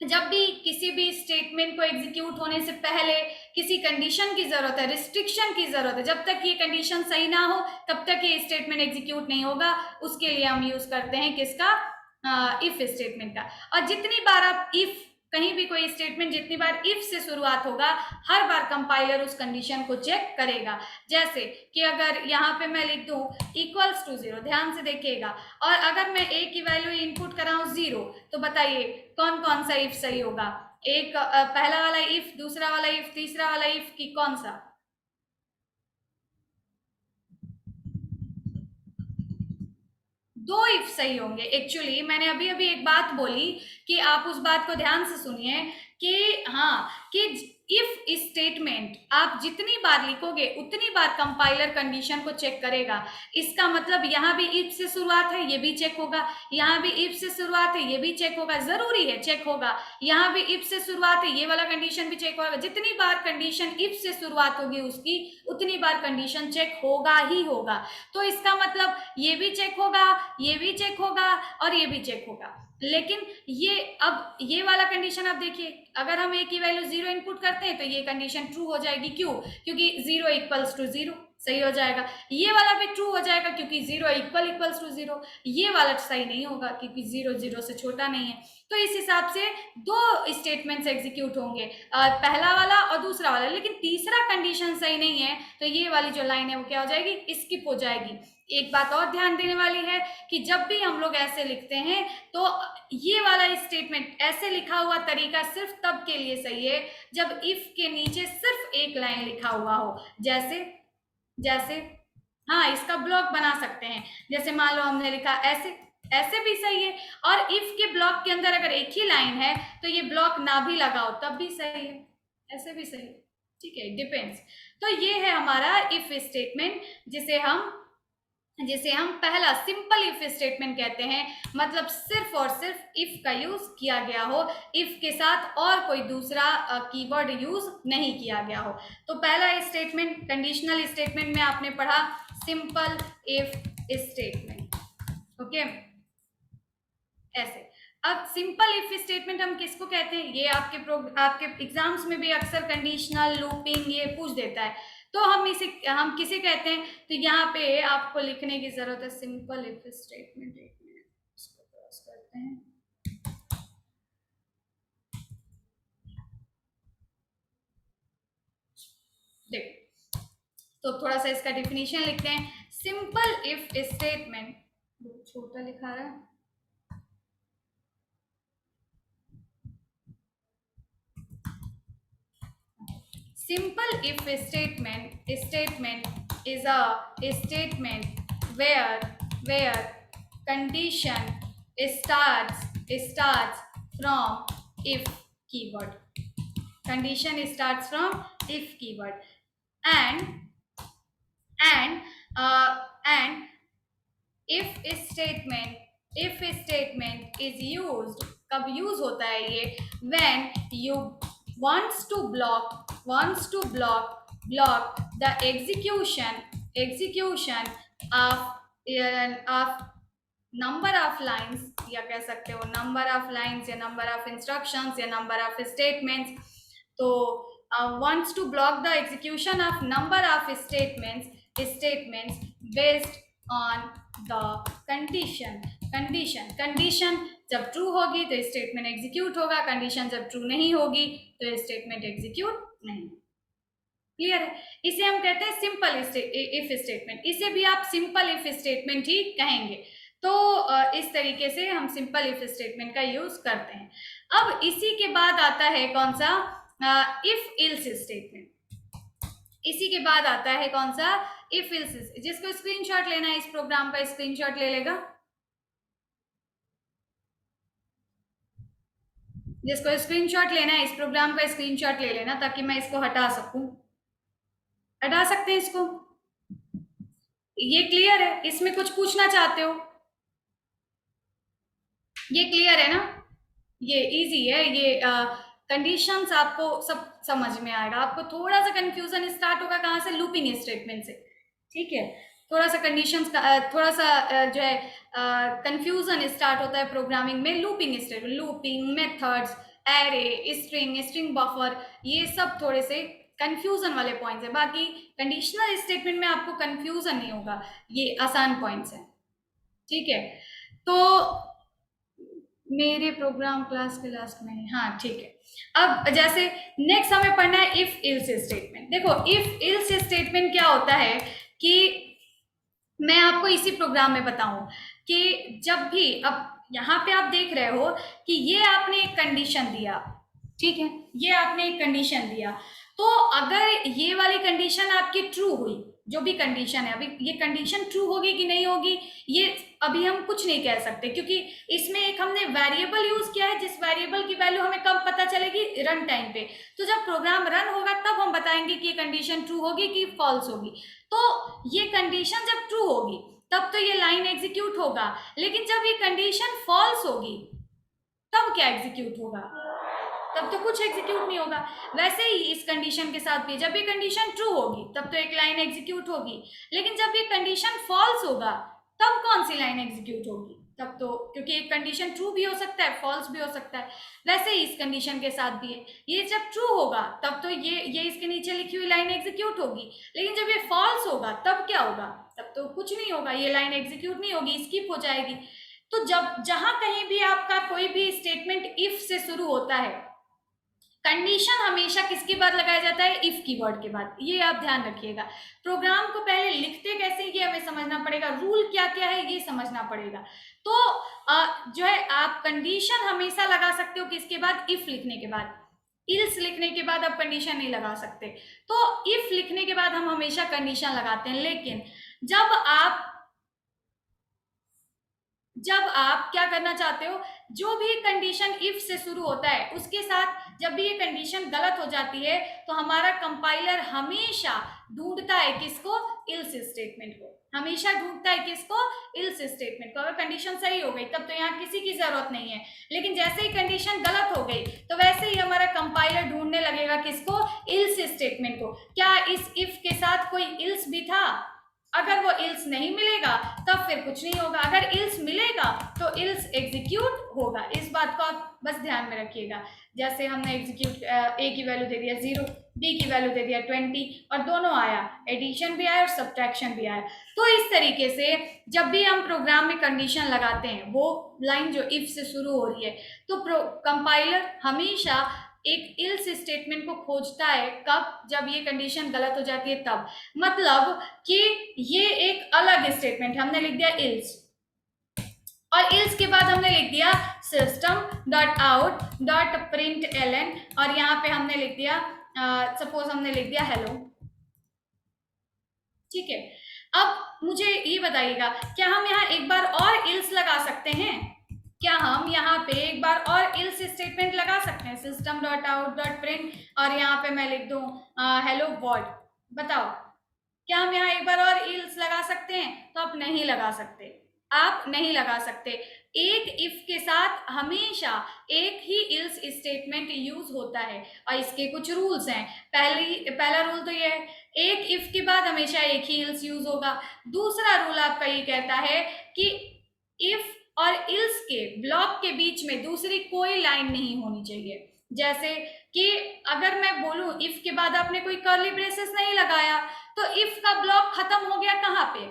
जब भी किसी भी स्टेटमेंट को एग्जीक्यूट होने से पहले किसी कंडीशन की जरूरत है, रिस्ट्रिक्शन की जरूरत है, जब तक ये कंडीशन सही ना हो तब तक ये स्टेटमेंट एग्जीक्यूट नहीं होगा। उसके लिए हम यूज करते हैं किसका, इफ स्टेटमेंट का। और जितनी बार आप इफ, कहीं भी कोई स्टेटमेंट जितनी बार इफ से शुरुआत होगा हर बार कंपाइलर उस कंडीशन को चेक करेगा। जैसे कि अगर यहाँ पे मैं लिख दूं इक्वल्स टू 0, ध्यान से देखिएगा, और अगर मैं ए की वैल्यू इनपुट कराऊं 0, तो बताइए कौन कौन सा इफ सही होगा, एक पहला वाला इफ, दूसरा वाला इफ, तीसरा वाला इफ, की कौन सा, 2 इफ सही होंगे। एक्चुअली मैंने अभी अभी एक बात बोली कि आप उस बात को ध्यान से सुनिए कि हाँ, कि इफ स्टेटमेंट आप जितनी बार लिखोगे उतनी बार कंपाइलर कंडीशन को चेक करेगा। इसका मतलब यहाँ भी इफ से शुरुआत है, ये भी चेक होगा, यहाँ भी इफ से शुरुआत है, ये भी चेक होगा, जरूरी है चेक होगा, यहाँ भी इफ से शुरुआत है, ये वाला कंडीशन भी चेक होगा। जितनी बार कंडीशन इफ से शुरुआत होगी उसकी, उतनी बार कंडीशन चेक होगा ही होगा। तो इसका मतलब ये भी चेक होगा, ये भी चेक होगा और ये भी चेक होगा। लेकिन ये, अब ये वाला कंडीशन आप देखिए, अगर हम ए की वैल्यू 0 इनपुट करते हैं तो ये कंडीशन ट्रू हो जाएगी, क्यों, क्योंकि 0 इक्वल्स टू 0 सही हो जाएगा। ये वाला भी ट्रू हो जाएगा क्योंकि 0 इक्वल्स टू 0। ये वाला सही नहीं होगा क्योंकि 0 0 से छोटा नहीं है। तो इस हिसाब से 2 स्टेटमेंट्स एग्जीक्यूट होंगे, पहला वाला और दूसरा वाला। लेकिन तीसरा कंडीशन सही नहीं है तो ये वाली जो लाइन है वो क्या हो जाएगी, स्किप हो जाएगी। एक बात और ध्यान देने वाली है कि जब भी हम लोग ऐसे लिखते हैं तो ये वाला स्टेटमेंट ऐसे लिखा हुआ तरीका सिर्फ तब के लिए सही है जब इफ के नीचे सिर्फ एक लाइन लिखा हुआ हो। जैसे जैसे हाँ, इसका ब्लॉक बना सकते हैं। जैसे मान लो हमने लिखा ऐसे, ऐसे भी सही है। और इफ के ब्लॉक के अंदर अगर एक ही लाइन है तो ये ब्लॉक ना भी लगाओ तब भी सही है, ऐसे भी सही है। ठीक है, डिपेंड्स। तो ये है हमारा इफ स्टेटमेंट, जिसे हम पहला सिंपल इफ स्टेटमेंट कहते हैं। मतलब सिर्फ और सिर्फ इफ का यूज किया गया हो, इफ के साथ और कोई दूसरा कीवर्ड यूज नहीं किया गया हो। तो पहला स्टेटमेंट कंडीशनल स्टेटमेंट में आपने पढ़ा सिंपल इफ स्टेटमेंट। ओके, ऐसे। अब सिंपल इफ स्टेटमेंट हम किसको कहते हैं? ये आपके एग्जाम्स में भी अक्सर कंडीशनल, लूपिंग ये पूछ देता है। तो हम किसे कहते हैं? तो यहाँ पे आपको लिखने की जरूरत है सिंपल इफ स्टेटमेंट। एक मिनट, इसको क्रॉस करते हैं। देखो, तो थोड़ा सा इसका डिफिनीशन लिखते हैं। सिंपल इफ स्टेटमेंट, छोटा लिखा रहा है। Simple if statement is a statement where condition starts from if keyword. Condition starts from if keyword, and and and if statement is used, कब यूज होता है ये? when you wants to block the execution of number of lines, या कह सकते हो number of lines या number of instructions या number of statements। तो wants to block the execution of number of statements based on the condition जब ट्रू होगी तो स्टेटमेंट एग्जीक्यूट होगा, कंडीशन जब ट्रू नहीं होगी तो स्टेटमेंट एग्जीक्यूट नहीं। क्लियर है? इसे हम कहते हैं सिंपल इफ स्टेटमेंट। इसे भी आप सिंपल इफ स्टेटमेंट ही कहेंगे। तो इस तरीके से हम सिंपल इफ स्टेटमेंट का यूज करते हैं। अब इसी के बाद आता है कौन सा? If ills statement. इसी के बाद आता है कौन सा? If ills. जिसको स्क्रीनशॉट लेना है इस प्रोग्राम का स्क्रीनशॉट ले लेगा। जिसको स्क्रीनशॉट लेना है इस प्रोग्राम का स्क्रीनशॉट ले लेना, ताकि मैं इसको हटा सकूं। हटा सकते हैं इसको। ये क्लियर है? इसमें कुछ पूछना चाहते हो? ये क्लियर है ना? ये इजी है। ये कंडीशंस आपको सब समझ में आएगा। आपको थोड़ा सा कंफ्यूजन स्टार्ट होगा कहाँ से? लूपिंग स्टेटमेंट से। ठीक है, थोड़ा सा कंडीशंस का थोड़ा सा जो है कंफ्यूजन स्टार्ट होता है प्रोग्रामिंग में। Looping statement, looping methods, array, string buffer, ये सब थोड़े से कंफ्यूजन वाले पॉइंट्स है। बाकी कंडीशनल स्टेटमेंट में आपको कंफ्यूजन नहीं होगा, ये आसान पॉइंट्स है। ठीक है, तो मेरे प्रोग्राम क्लास के लास्ट में, हाँ ठीक है। अब जैसे नेक्स्ट हमें पढ़ना है इफ इल्स स्टेटमेंट। देखो, इफ इल्स स्टेटमेंट क्या होता है कि मैं आपको इसी प्रोग्राम में बताऊं कि जब भी, अब यहाँ पे आप देख रहे हो कि ये आपने एक कंडीशन दिया, ठीक है, ये आपने एक कंडीशन दिया। तो अगर ये वाली कंडीशन आपकी ट्रू हुई, जो भी कंडीशन है, अभी ये कंडीशन ट्रू होगी कि नहीं होगी ये अभी हम कुछ नहीं कह सकते, क्योंकि इसमें एक हमने वेरिएबल यूज किया है जिस वेरिएबल की वैल्यू हमें कब पता चलेगी? रन टाइम पे। तो जब प्रोग्राम रन होगा तब हम बताएंगे कि ये कंडीशन ट्रू होगी कि फॉल्स होगी। तो ये कंडीशन जब ट्रू होगी तब तो ये लाइन एग्जीक्यूट होगा, लेकिन जब ये कंडीशन फॉल्स होगी तब क्या एग्जीक्यूट होगा? तब तो कुछ एग्जीक्यूट नहीं होगा। वैसे ही इस कंडीशन के साथ भी, जब ये कंडीशन ट्रू होगी तब तो एक लाइन एग्जीक्यूट होगी, लेकिन जब ये कंडीशन फॉल्स होगा तब कौन सी लाइन एग्जीक्यूट होगी? तब तो, क्योंकि एक कंडीशन ट्रू भी हो सकता है, फॉल्स भी हो सकता है। वैसे ही इस कंडीशन के साथ भी है, ये जब ट्रू होगा तब तो ये इसके नीचे लिखी हुई लाइन एग्जीक्यूट होगी, लेकिन जब ये फॉल्स होगा तब क्या होगा? तब तो कुछ नहीं होगा, ये लाइन एग्जीक्यूट नहीं होगी, स्किप हो जाएगी। तो जब जहां कहीं भी आपका कोई भी स्टेटमेंट इफ से शुरू होता है कंडीशन हमेशा किसके बाद लगाया जाता है? इफ कीवर्ड के बाद। ये आप ध्यान रखिएगा। प्रोग्राम को पहले लिखते कैसे ये हमें समझना पड़ेगा, रूल क्या क्या है ये समझना पड़ेगा। तो जो है आप कंडीशन हमेशा लगा सकते हो किसके बाद? इफ लिखने के बाद। इल्स लिखने के बाद आप कंडीशन नहीं लगा सकते। तो इफ लिखने के बाद हम हमेशा कंडीशन लगाते हैं, लेकिन जब आप क्या करना चाहते हो, जो भी कंडीशन इफ से शुरू होता है उसके साथ जब भी ये कंडीशन गलत हो जाती है तो हमारा कंपाइलर हमेशा ढूंढता है किसको? इल्स स्टेटमेंट को। हमेशा ढूंढता है किसको? इल्स स्टेटमेंट को। अगर कंडीशन सही हो गई तब तो यहाँ किसी की जरूरत नहीं है, लेकिन जैसे ही कंडीशन गलत हो गई तो वैसे ही हमारा कंपाइलर ढूंढने लगेगा किसको? इल्स स्टेटमेंट को। क्या इस इफ के साथ कोई इल्स भी था? अगर वो इल्स नहीं मिलेगा तब फिर कुछ नहीं होगा, अगर इल्स मिलेगा तो इल्स एग्जीक्यूट होगा। इस बात को आप बस ध्यान में रखिएगा। जैसे हमने एग्जीक्यूट ए की वैल्यू दे दिया 0, बी की वैल्यू दे दिया 20 और दोनों आया, एडिशन भी आया और सब्ट्रैक्शन भी आया। तो इस तरीके से जब भी हम प्रोग्राम में कंडीशन लगाते हैं, वो लाइन जो इफ से शुरू हो रही है, तो कंपाइलर हमेशा एक इल्स स्टेटमेंट को खोजता है। कब? जब ये कंडीशन गलत हो जाती है तब। मतलब कि ये एक अलग स्टेटमेंट है, हमने लिख दिया इल्स, और इल्स के बाद हमने लिख दिया system dot out dot println, और यहाँ पे हमने लिख दिया सपोज हमने लिख दिया हेलो। ठीक है, अब मुझे ये बताइएगा, क्या हम यहाँ एक बार और इल्स लगा सकते हैं? क्या हम यहाँ पे एक बार और इल्स स्टेटमेंट लगा सकते हैं? System dot out dot print और यहाँ पे मैं लिख दूं हेलो वर्ल्ड। बताओ, क्या हम यहाँ एक बार और इल्स लगा सकते हैं? तो आप नहीं लगा सकते, आप नहीं लगा सकते। एक इफ के साथ हमेशा एक ही इल्स स्टेटमेंट यूज होता है और इसके कुछ रूल्स हैं। पहला रूल तो ये है, एक इफ के बाद हमेशा एक ही इल्स यूज होगा। दूसरा रूल आपका ये कहता है कि इफ और इल्स के ब्लॉक के बीच में दूसरी कोई लाइन नहीं होनी चाहिए। जैसे कि अगर मैं बोलूं इफ के बाद आपने कोई कर्ली ब्रेसेस नहीं लगाया तो इफ का ब्लॉक खत्म हो गया कहाँ पे?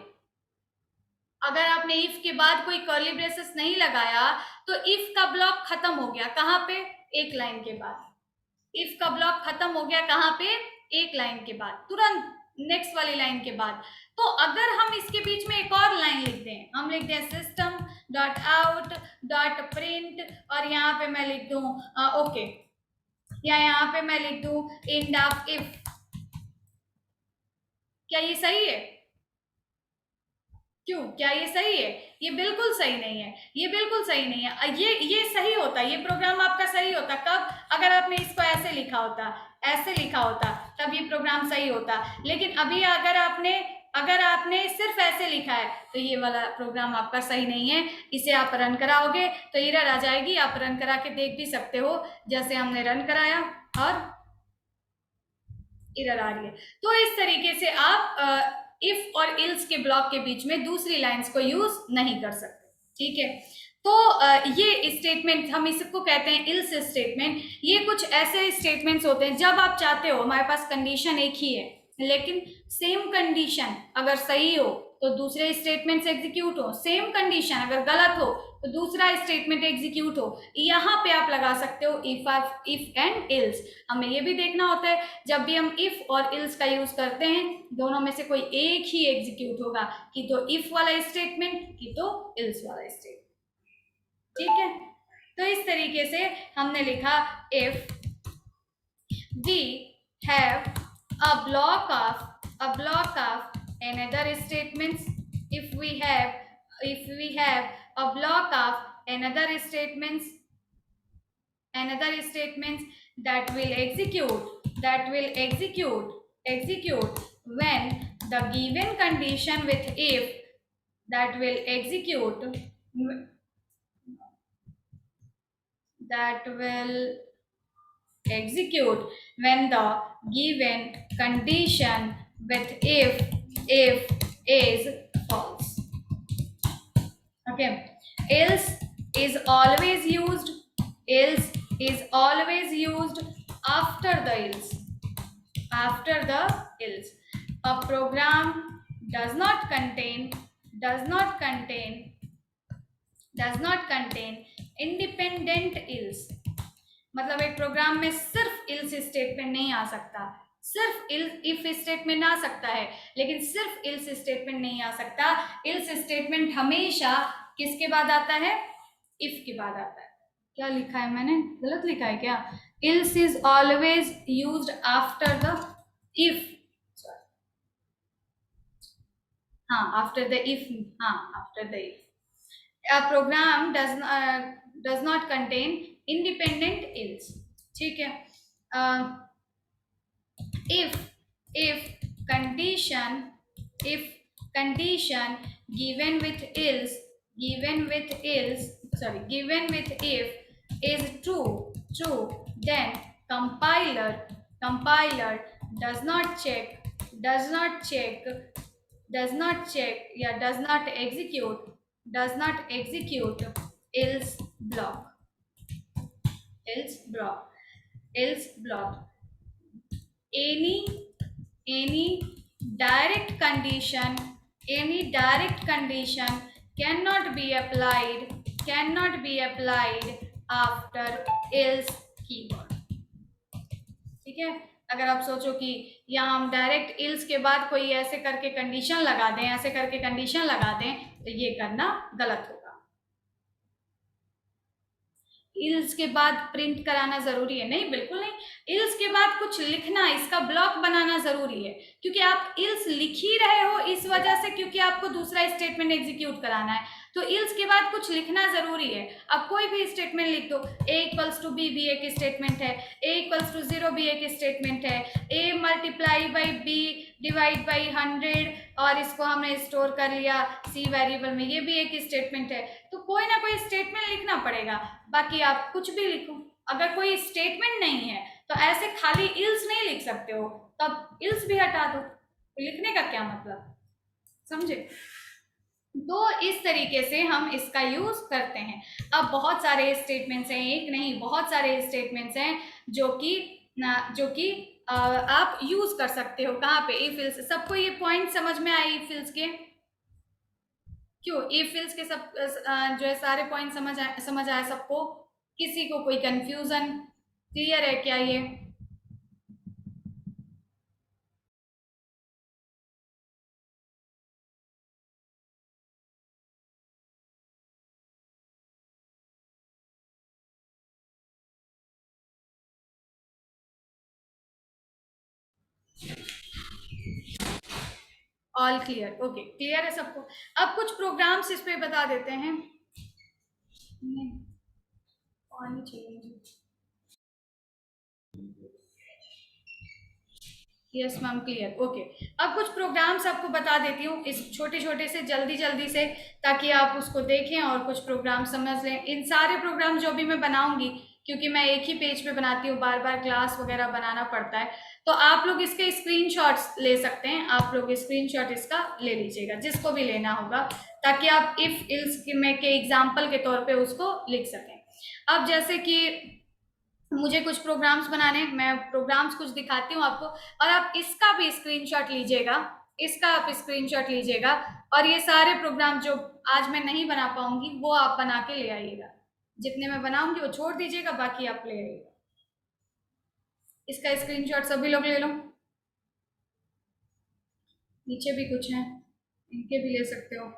अगर आपने इफ के बाद कोई कर्ली ब्रेसेस नहीं लगाया तो इफ का ब्लॉक खत्म हो गया कहाँ पे? एक लाइन के बाद। इफ का ब्लॉक खत्म हो गया कहाँ पे? एक लाइन के बाद, तुरंत नेक्स्ट वाली लाइन के बाद। तो अगर हम इसके बीच में एक और लाइन लिख दें, हम लिख दें system dot out dot print और यहाँ पे मैं लिख दूं ओके, या यहाँ पे मैं लिख दूं एंड ऑफ इफ, क्या ये सही है? क्यों, क्या ये सही है? ये बिल्कुल सही नहीं है, ये बिल्कुल सही नहीं है। ये सही होता, ये प्रोग्राम आपका सही होता कब? अगर आपने इसको ऐसे लिखा होता, ऐसे लिखा होता, तब ये प्रोग्राम सही होता। लेकिन अभी अगर आपने सिर्फ ऐसे लिखा है तो ये वाला प्रोग्राम आपका सही नहीं है। इसे आप रन कराओगे तो एरर आ जाएगी, आप रन करा के देख भी सकते हो। जैसे हमने रन कराया और एरर आ रही है। तो इस तरीके से आप इफ और इल्स के ब्लॉक के बीच में दूसरी लाइंस को यूज नहीं कर सकते। ठीक है, तो ये स्टेटमेंट हम इसको कहते हैं इल्स स्टेटमेंट। ये कुछ ऐसे स्टेटमेंट्स होते हैं जब आप चाहते हो, हमारे पास कंडीशन एक ही है लेकिन सेम कंडीशन अगर सही हो तो दूसरे स्टेटमेंट एग्जीक्यूट हो, सेम कंडीशन अगर गलत हो तो दूसरा स्टेटमेंट एग्जीक्यूट हो। यहाँ पे आप लगा सकते हो इफ एंड इल्स। हमें ये भी देखना होता है जब भी हम इफ और इल्स का यूज करते हैं दोनों में से कोई एक ही एग्जीक्यूट होगा, कि तो इफ वाला स्टेटमेंट कि तो इल्स वाला स्टेटमेंट। ठीक है, तो इस तरीके से हमने लिखा if we have a block of another statements, if we have a block of another statements that will execute when the given condition with if, that will execute when the given condition with if is false. Okay, else is always used after the else. A program does not contain independent else. मतलब एक प्रोग्राम में सिर्फ इल्स स्टेटमेंट नहीं आ सकता, सिर्फ इफ स्टेटमेंट आ सकता है, लेकिन सिर्फ इल्स स्टेटमेंट नहीं आ सकता। इल्स स्टेटमेंट हमेशा किसके बाद आता है? इफ के बाद आता है। क्या लिखा है मैंने, गलत लिखा है क्या? Ills is always used after the if, हाँ आफ्टर द इफ, हाँ after the if. A program does not contain independent else, ठीक है। if if condition if condition given with else given with if is true, then compiler does not check does not check does not check या does not execute else block else block else block any direct condition cannot be applied after else keyword, ठीक है। अगर आप सोचो कि यहाँ हम डायरेक्ट इल्स के बाद कोई ऐसे करके कंडीशन लगा दें, ऐसे करके कंडीशन लगा दें, तो ये करना गलत होगा। इल्स के बाद प्रिंट कराना जरूरी है? नहीं, बिल्कुल नहीं। इल्स के बाद कुछ लिखना, इसका ब्लॉक बनाना जरूरी है, क्योंकि आप इल्स लिख ही रहे हो इस वजह से, क्योंकि आपको दूसरा स्टेटमेंट एग्जीक्यूट कराना है, तो इल्स के बाद कुछ लिखना जरूरी है। अब कोई भी स्टेटमेंट लिख दो, a इक्वल्स टू बी भी एक स्टेटमेंट है, a इक्वल्स टू 0 भी एक स्टेटमेंट है, a multiply by b divide by 100 और इसको हमने स्टोर कर लिया c वेरिएबल में, ये भी एक स्टेटमेंट है। तो कोई ना कोई स्टेटमेंट लिखना पड़ेगा, बाकी आप कुछ भी लिखो। अगर कोई स्टेटमेंट नहीं है तो ऐसे खाली इल्स नहीं लिख सकते हो, तब इल्स भी हटा दो, तो लिखने का क्या मतलब, समझे? तो इस तरीके से हम इसका यूज करते हैं। अब बहुत सारे स्टेटमेंट्स हैं, एक नहीं बहुत सारे स्टेटमेंट्स हैं जो कि आप यूज कर सकते हो। कहाँ पे? If ills. सबको ये पॉइंट समझ में आए इफ इल्स के? क्यों इफ इल्स के सब जो है सारे पॉइंट समझ आए सबको? किसी को कोई कंफ्यूजन? क्लियर है क्या ये? All clear? ओके, क्लियर है सबको। अब कुछ प्रोग्राम्स इस पे बता देते हैं। पानी चाहिए मुझे। Yes ma'am, clear, okay. अब कुछ प्रोग्राम्स आपको बता देती हूँ इस छोटे छोटे से, जल्दी जल्दी से, ताकि आप उसको देखें और कुछ प्रोग्राम समझ लें। इन सारे प्रोग्राम जो भी मैं बनाऊंगी, क्योंकि मैं एक ही पेज पे बनाती हूँ, बार बार क्लास वगैरह बनाना पड़ता है, तो आप लोग इसके स्क्रीनशॉट्स ले सकते हैं। आप लोग स्क्रीनशॉट इसका ले लीजिएगा, जिसको भी लेना होगा, ताकि आप इफ इल्स में के एग्जाम्पल के तौर पे उसको लिख सकें। अब जैसे कि मुझे कुछ प्रोग्राम्स बनाने, मैं प्रोग्राम्स कुछ दिखाती हूँ आपको, और आप इसका भी स्क्रीनशॉट लीजिएगा, इसका आप स्क्रीनशॉट लीजिएगा, और ये सारे प्रोग्राम जो आज मैं नहीं बना पाऊंगी वो आप बना के ले आइएगा। जितने मैं बनाऊंगी वो छोड़ दीजिएगा, बाकी आप ले आइएगा। इसका स्क्रीनशॉट सभी लोग ले लो। नीचे भी कुछ है, इनके भी ले सकते हो,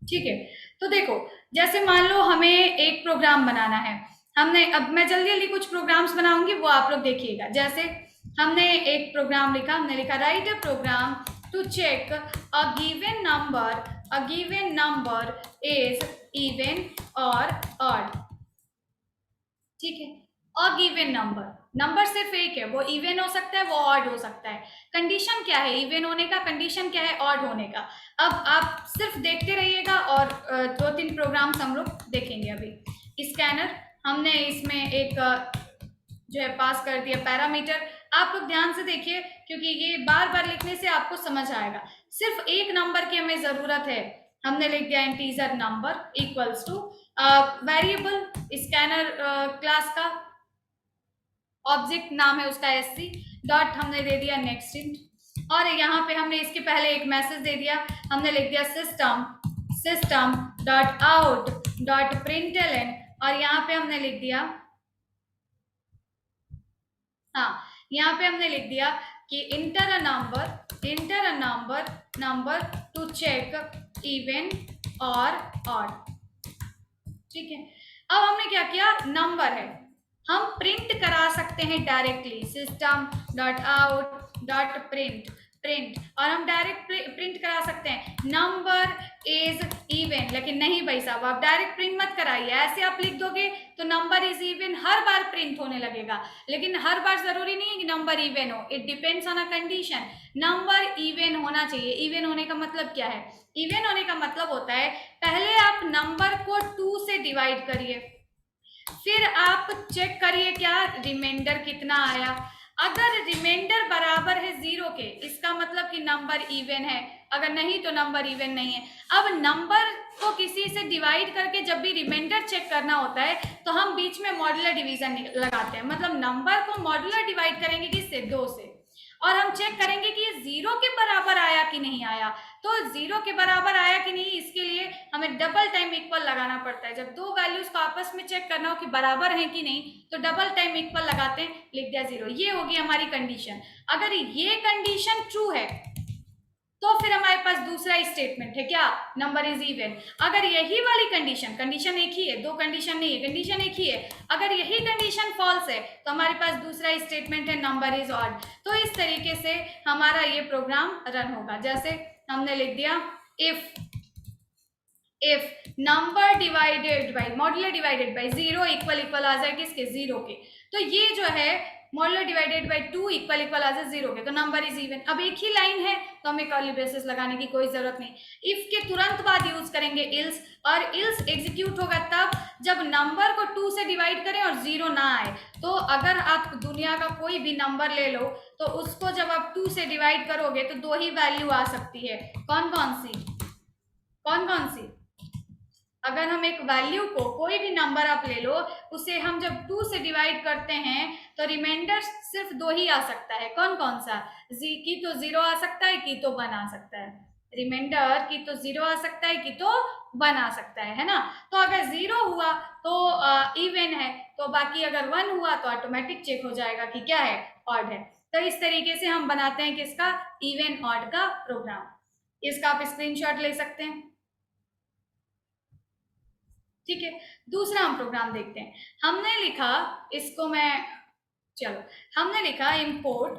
ठीक है। तो देखो, जैसे मान लो हमें एक प्रोग्राम बनाना है, हमने, अब मैं जल्दी जल्दी कुछ प्रोग्राम्स बनाऊंगी, वो आप लोग देखिएगा। जैसे हमने एक प्रोग्राम लिखा, हमने लिखा write a program to check a given number is even or odd, ठीक है। अ गिवन नंबर सिर्फ एक है, वो इवन हो सकता है, वो ऑड हो सकता है। कंडीशन क्या है इवन होने का, कंडीशन क्या है ऑड होने का। अब आप सिर्फ देखते रहिएगा, और 2-3 प्रोग्राम्स हम लोग देखेंगे अभी। स्कैनर, हमने इसमें एक जो है पास कर दिया पैरामीटर। आप लोग ध्यान से देखिए, क्योंकि ये बार बार लिखने से आपको समझ आएगा। सिर्फ एक नंबर की हमें जरूरत है, हमने लिख दिया integer number equals two variable scanner class का ऑब्जेक्ट नाम है उसका sc डॉट, हमने दे दिया नेक्स्ट इंट, और यहाँ पे हमने इसके पहले एक मैसेज दे दिया, हमने लिख दिया system dot out dot println और यहाँ पे हमने लिख दिया, हाँ यहाँ पे हमने लिख दिया कि enter a number to check even or odd. ठीक है, अब हमने क्या किया, नंबर है, हम प्रिंट करा सकते हैं directly, system dot out dot print, और हम डायरेक्ट प्रिंट करा सकते हैं नंबर इज इवन। लेकिन नहीं भाई साहब, आप डायरेक्ट प्रिंट मत कराइए, ऐसे आप लिख दोगे तो number is even her bar print होने लगेगा। लेकिन हर बार जरूरी नहीं है कि नंबर इवन हो, it depends on a condition. Number even होना चाहिए। इवन होने का मतलब क्या है, इवन होने का मतलब होता है पहले आप नंबर को 2 से डिवाइड करिए, फिर आप चेक करिए क्या रिमाइंडर कितना आया। अगर रिमाइंडर बराबर है 0 के, इसका मतलब कि नंबर इवन है, अगर नहीं तो नंबर इवन नहीं है। अब नंबर को किसी से डिवाइड करके जब भी रिमाइंडर चेक करना होता है तो हम बीच में मॉड्यूलर डिवीजन लगाते हैं, मतलब नंबर को मॉड्यूलर डिवाइड करेंगे किससे, 2 से, और हम चेक करेंगे कि ये 0 के बराबर आया कि नहीं आया। तो 0 के बराबर आया कि नहीं, इसके लिए हमें डबल टाइम इक्वल लगाना पड़ता है। जब दो वैल्यूज को आपस में चेक करना हो कि बराबर है कि नहीं, तो डबल टाइम इक्वल लगाते हैं, लिख दिया 0। ये होगी हमारी कंडीशन। अगर ये कंडीशन ट्रू है तो फिर हमारे पास दूसरा स्टेटमेंट है क्या, नंबर इज इवन। अगर यही वाली कंडीशन एक ही है, दो कंडीशन नहीं है, कंडीशन एक ही है, अगर यही कंडीशन फॉल्स है तो हमारे पास दूसरा स्टेटमेंट है नंबर इज ऑड। तो इस तरीके से हमारा ये प्रोग्राम रन होगा। जैसे हमने लिख दिया if number divided by modular divided by 0 equal आ जाए किसके, 0 के। तो ये जो है मॉड्यूलर डिवाइडेड बाई 2 इक्वल आ जाए 0 के, तो नंबर इज इवन। अब एक ही लाइन है तो हमें कर्ली ब्रेसेस लगाने की कोई जरूरत नहीं। इफ के तुरंत बाद यूज करेंगे इल्स, और इल्स एग्जीक्यूट होगा तब जब नंबर को 2 से डिवाइड करें और 0 ना आए। तो अगर आप दुनिया का कोई भी नंबर ले लो तो उसको जब आप 2 से डिवाइड करोगे तो 2 ही वैल्यू आ सकती है। कौन कौन सी, अगर हम एक वैल्यू को, कोई भी नंबर आप ले लो, उसे हम जब 2 से डिवाइड करते हैं तो रिमाइंडर सिर्फ 2 ही आ सकता है। कौन सा, जी की तो 0 आ सकता है, की तो 1 आ सकता है। रिमाइंडर की तो 0 आ सकता है, की तो 1 आ सकता है ना। तो अगर 0 हुआ तो इवन है, तो बाकी अगर 1 हुआ तो ऑटोमेटिक चेक हो जाएगा कि क्या है, ऑड है। तो इस तरीके से हम बनाते हैं किसका, इवन ऑड का प्रोग्राम। इसका आप स्क्रीनशॉट ले सकते हैं। ठीक है, दूसरा हम प्रोग्राम देखते हैं। हमने लिखा, इसको मैं, चलो हमने लिखा import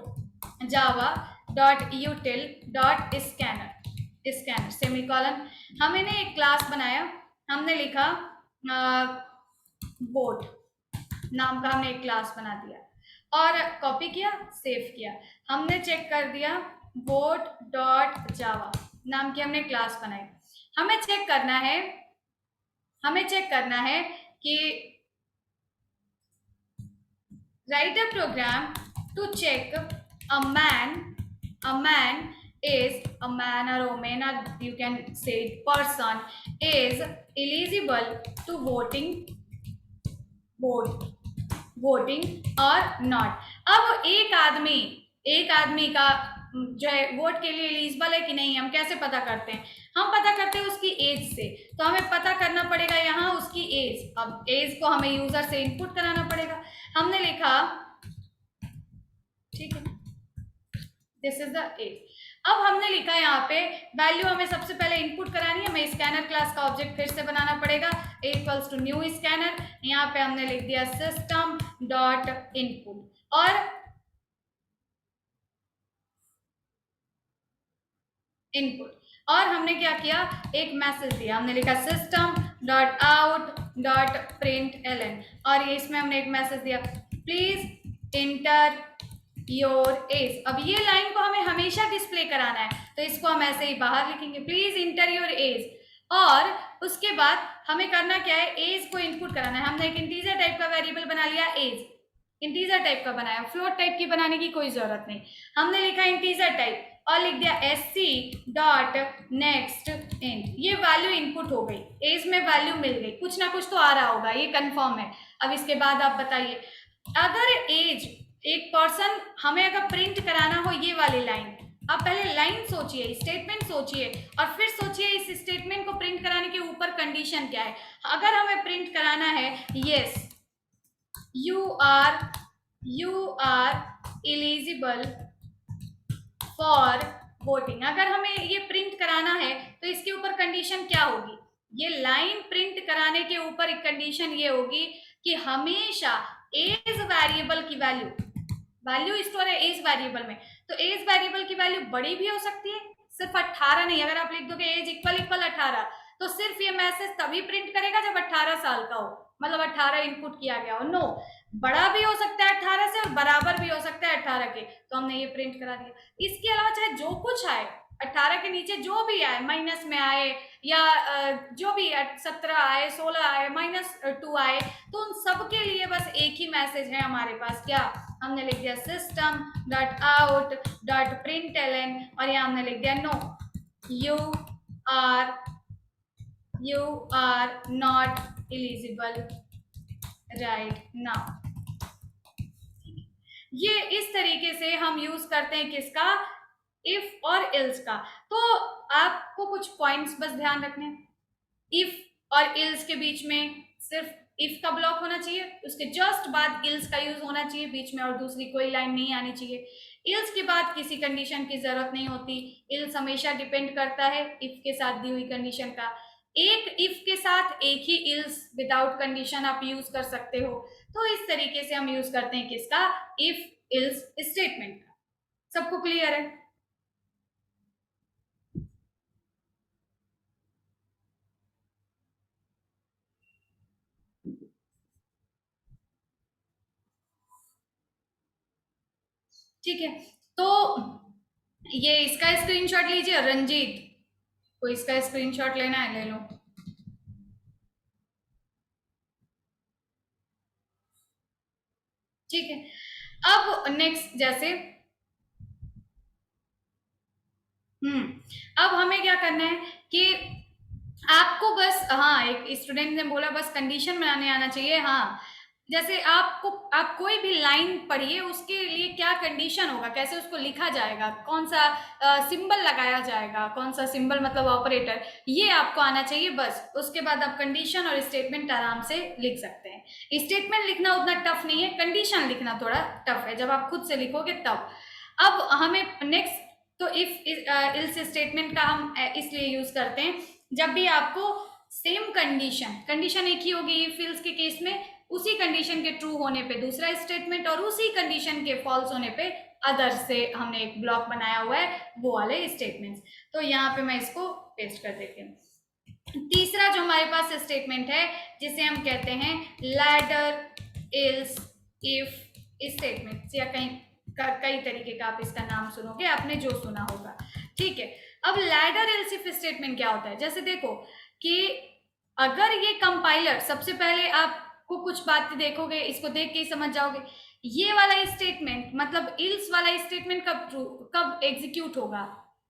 java dot util dot scanner semicolon. हमने एक क्लास बनाया, हमने लिखा बोट नाम का, हमने एक क्लास बना दिया और कॉपी किया, सेव किया। हमने चेक कर दिया बोट डॉट जावा नाम की हमने क्लास बनाई। हमें चेक करना है कि write a program to check a man is a man or woman, or you can say person is eligible to voting or not। अब एक आदमी का जो है वोट के लिए एलिजिबल है कि नहीं, हम कैसे पता करते हैं, हम पता करते हैं उसकी एज से। तो हमें पता करना पड़ेगा यहाँ उसकी एज। अब एज को हमें यूजर से इनपुट कराना पड़ेगा। हमने लिखा, ठीक है, दिस इज द एज। अब हमने लिखा यहाँ पे वैल्यू हमें सबसे पहले इनपुट करानी है, हमें स्कैनर क्लास का ऑब्जेक्ट फिर से बनाना पड़ेगा, इक्वल्स टू न्यू स्कैनर। यहाँ पे हमने लिख दिया सिस्टम डॉट इनपुट और हमने क्या किया, एक मैसेज दिया, हमने लिखा system dot out dot println, और ये इसमें हमने एक मैसेज दिया प्लीज इंटर योर एज। अब ये लाइन को हमें हमेशा डिस्प्ले कराना है, तो इसको हम ऐसे ही बाहर लिखेंगे, प्लीज इंटर योर एज। और उसके बाद हमें करना क्या है, एज को इनपुट कराना है। हमने एक इंटीजर टाइप का वेरिएबल बना लिया, एज इंटीजर टाइप का बनाया, फ्लोट टाइप की बनाने की कोई जरूरत नहीं। हमने लिखा इंटीजर टाइप और लिख दिया sc डॉट नेक्स्ट इंट। ये वैल्यू इनपुट हो गई, एज में वैल्यू मिल गई, कुछ ना कुछ तो आ रहा होगा, ये कंफर्म है। अब इसके बाद आप बताइए, अगर एज एक पर्सन हमें अगर प्रिंट कराना हो ये वाली लाइन, आप पहले लाइन सोचिए, स्टेटमेंट सोचिए, और फिर सोचिए इस स्टेटमेंट को प्रिंट कराने के ऊपर कंडीशन क्या है। अगर हमें प्रिंट कराना है yes you are eligible for voting, अगर हमें ये प्रिंट कराना है तो इसके ऊपर कंडीशन क्या होगी? ये लाइन प्रिंट कराने के ऊपर एक कंडीशन ये होगी कि हमेशा एज वेरिएबल की वैल्यू स्टोर है एज वेरिएबल में, तो एज वेरिएबल की वैल्यू बड़ी भी हो सकती है, सिर्फ 18 नहीं। अगर आप लिख दोगे एज इक्वल इक्वल 18, तो सिर्फ ये मैसेज तभी प्रिंट करेगा जब 18 साल का हो, मतलब 18 इनपुट किया गया हो। नो, बड़ा भी हो सकता है 18 से और बराबर भी हो सकता है 18 के, तो हमने ये प्रिंट करा दिया। इसके अलावा चाहे जो कुछ आए, 18 के नीचे जो भी आए, माइनस में आए या जो भी 17 आए, 16 आए, -2 आए, तो उन सब के लिए बस एक ही मैसेज है हमारे पास, क्या? हमने लिख दिया system dot out dot println, और यहाँ हमने लिख दिया no, you are not eligible right now. ये इस तरीके से हम यूज करते हैं किसका? इफ और इल्स का। तो आपको कुछ पॉइंट्स बस ध्यान रखने हैं। इफ और इल्स के बीच में सिर्फ इफ का ब्लॉक होना चाहिए, उसके जस्ट बाद इल्स का यूज होना चाहिए बीच में, और दूसरी कोई लाइन नहीं आनी चाहिए। इल्स के बाद किसी कंडीशन की जरूरत नहीं होती। इल्स हमेशा डिपेंड करता है इफ के साथ दी हुई कंडीशन का। एक इफ के साथ एक ही इल्स विदाउट कंडीशन आप यूज कर सकते हो। तो इस तरीके से हम यूज करते हैं किसका? इफ इल्स स्टेटमेंट का। सबको क्लियर है? ठीक है, तो ये इसका स्क्रीनशॉट लीजिए रंजीत, को इसका स्क्रीनशॉट लेना है ले लो। ठीक है, अब नेक्स्ट जैसे अब हमें क्या करना है कि आपको बस, हाँ एक स्टूडेंट ने बोला बस कंडीशन बनाने आना चाहिए। हाँ, जैसे आप कोई भी लाइन पढ़िए, उसके लिए क्या कंडीशन होगा, कैसे उसको लिखा जाएगा, कौन सा सिंबल लगाया जाएगा, कौन सा सिंबल मतलब ऑपरेटर, ये आपको आना चाहिए बस। उसके बाद आप कंडीशन और स्टेटमेंट आराम से लिख सकते हैं। स्टेटमेंट लिखना उतना टफ नहीं है, कंडीशन लिखना थोड़ा टफ है, जब आप खुद से लिखोगे तब। अब हमें नेक्स्ट, तो इफ इल्स स्टेटमेंट का हम इसलिए यूज करते हैं जब भी आपको सेम कंडीशन एक ही होगी इफ इल्स के केस में, उसी कंडीशन के ट्रू होने पे दूसरा स्टेटमेंट और उसी कंडीशन के फॉल्स होने पे अदर से हमने एक ब्लॉक बनाया हुआ है वो वाले स्टेटमेंट्स। तो यहाँ पे मैं इसको पेस्ट कर देती हूँ। तीसरा जो हमारे पास स्टेटमेंट है जिसे हम कहते हैं लैडर इल्स इफ स्टेटमेंट, या कई तरीके का आप इसका नाम सुनोगे, आपने जो सुना होगा। ठीक है, अब लैडर इल्स इफ स्टेटमेंट क्या होता है? जैसे देखो कि अगर ये कंपाइलर, सबसे पहले आपको कुछ बातें देखोगे, इसको देख के ही समझ जाओगे, ये वाला स्टेटमेंट मतलब इल्स वाला स्टेटमेंट कब एग्जीक्यूट होगा?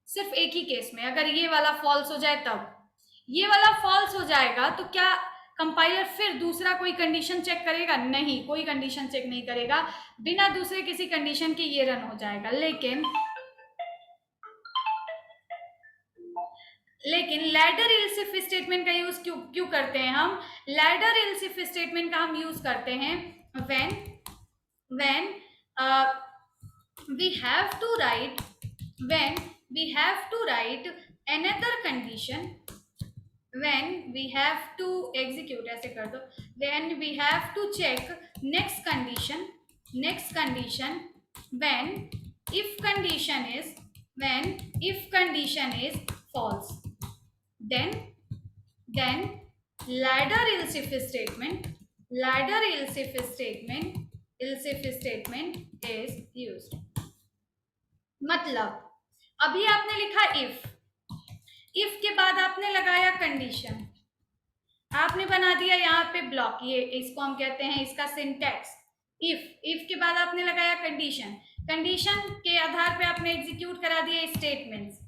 सिर्फ एक ही केस में, अगर ये वाला फॉल्स हो जाए तब। ये वाला फॉल्स हो जाएगा तो क्या कंपाइलर फिर दूसरा कोई कंडीशन चेक करेगा? नहीं, कोई कंडीशन चेक नहीं करेगा, बिना दूसरे किसी कंडीशन के ये रन हो जाएगा। लेकिन लैडर इल्स इफ स्टेटमेंट का यूज क्यों करते हैं हम? लैडर इल्स इफ स्टेटमेंट का हम यूज करते हैं when we have to write when we have to write another condition, when we have to execute, ऐसे कर दो, when we have to check next condition when if condition is false, then ladder else if statement is used। मतलब अभी आपने लिखा इफ के बाद आपने लगाया कंडीशन, आपने बना दिया यहाँ पे ब्लॉक, ये इसको हम कहते हैं इसका सिंटैक्स। इफ के बाद आपने लगाया कंडीशन के आधार पे आपने एग्जीक्यूट करा दिया स्टेटमेंट्स।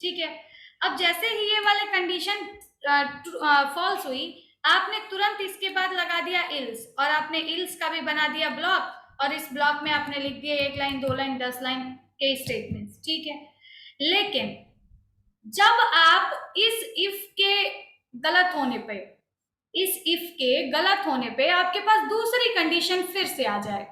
ठीक है, अब जैसे ही ये वाले कंडीशन फॉल्स हुई, आपने तुरंत इसके बाद लगा दिया इल्स, और आपने इल्स का भी बना दिया ब्लॉक, और इस ब्लॉक में आपने लिख दिया 1 लाइन 2 लाइन 10 लाइन के स्टेटमेंट्स, ठीक है। लेकिन जब आप इस इफ के गलत होने पे, इस इफ के गलत होने पे आपके पास दूसरी कंडीशन फिर से आ जाए,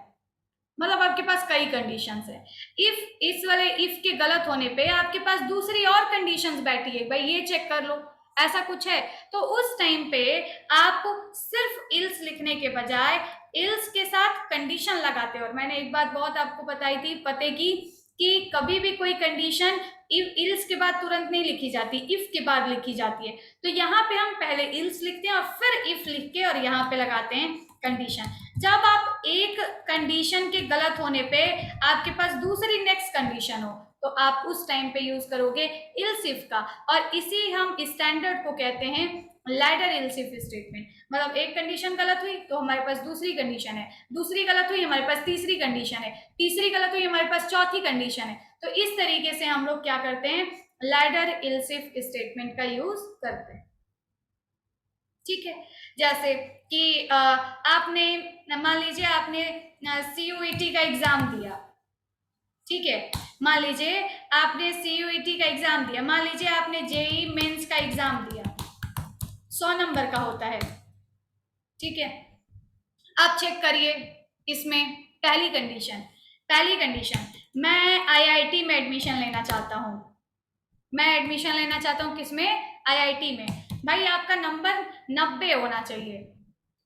मतलब आपके पास कई कंडीशंस है, इफ इस वाले इफ के गलत होने पे आपके पास दूसरी और कंडीशंस बैठी है, भाई ये चेक कर लो, ऐसा कुछ है, तो उस टाइम पे आप सिर्फ इल्स लिखने के बजाय इल्स के साथ कंडीशन लगाते हो। और मैंने एक बात बहुत आपको बताई थी पते की, कि कभी भी कोई कंडीशन इल्स के बाद तुरंत नहीं लिखी जाती, इफ के बाद लिखी जाती है। तो यहाँ पे हम पहले इल्स लिखते हैं और फिर इफ लिख के और यहाँ पे लगाते हैं कंडीशन। जब आप एक कंडीशन के गलत होने पे आपके पास दूसरी नेक्स्ट कंडीशन हो, तो आप उस टाइम पे यूज करोगे इल्स इफ का, और इसी हम स्टैंडर्ड को कहते हैं लैडर इल्स इफ स्टेटमेंट। मतलब एक कंडीशन गलत हुई तो हमारे पास दूसरी कंडीशन है, दूसरी गलत हुई हमारे पास तीसरी कंडीशन है, तीसरी गलत हुई हमारे पास चौथी कंडीशन है। तो इस तरीके से हम लोग क्या करते हैं, लैडर इल्स इफ स्टेटमेंट का यूज करते हैं, ठीक है। जैसे कि आपने मान लीजिए आपने CUET का एग्जाम दिया, ठीक है, मान लीजिए आपने CUET का एग्जाम दिया, मान लीजिए आपने जेई मेंस का एग्जाम दिया, 100 नंबर का होता है, ठीक है। आप चेक करिए इसमें पहली कंडीशन मैं IIT में एडमिशन लेना चाहता हूँ, मैं एडमिशन लेना चाहता हूँ किसमें, IIT में। भाई आपका नंबर 90 होना चाहिए,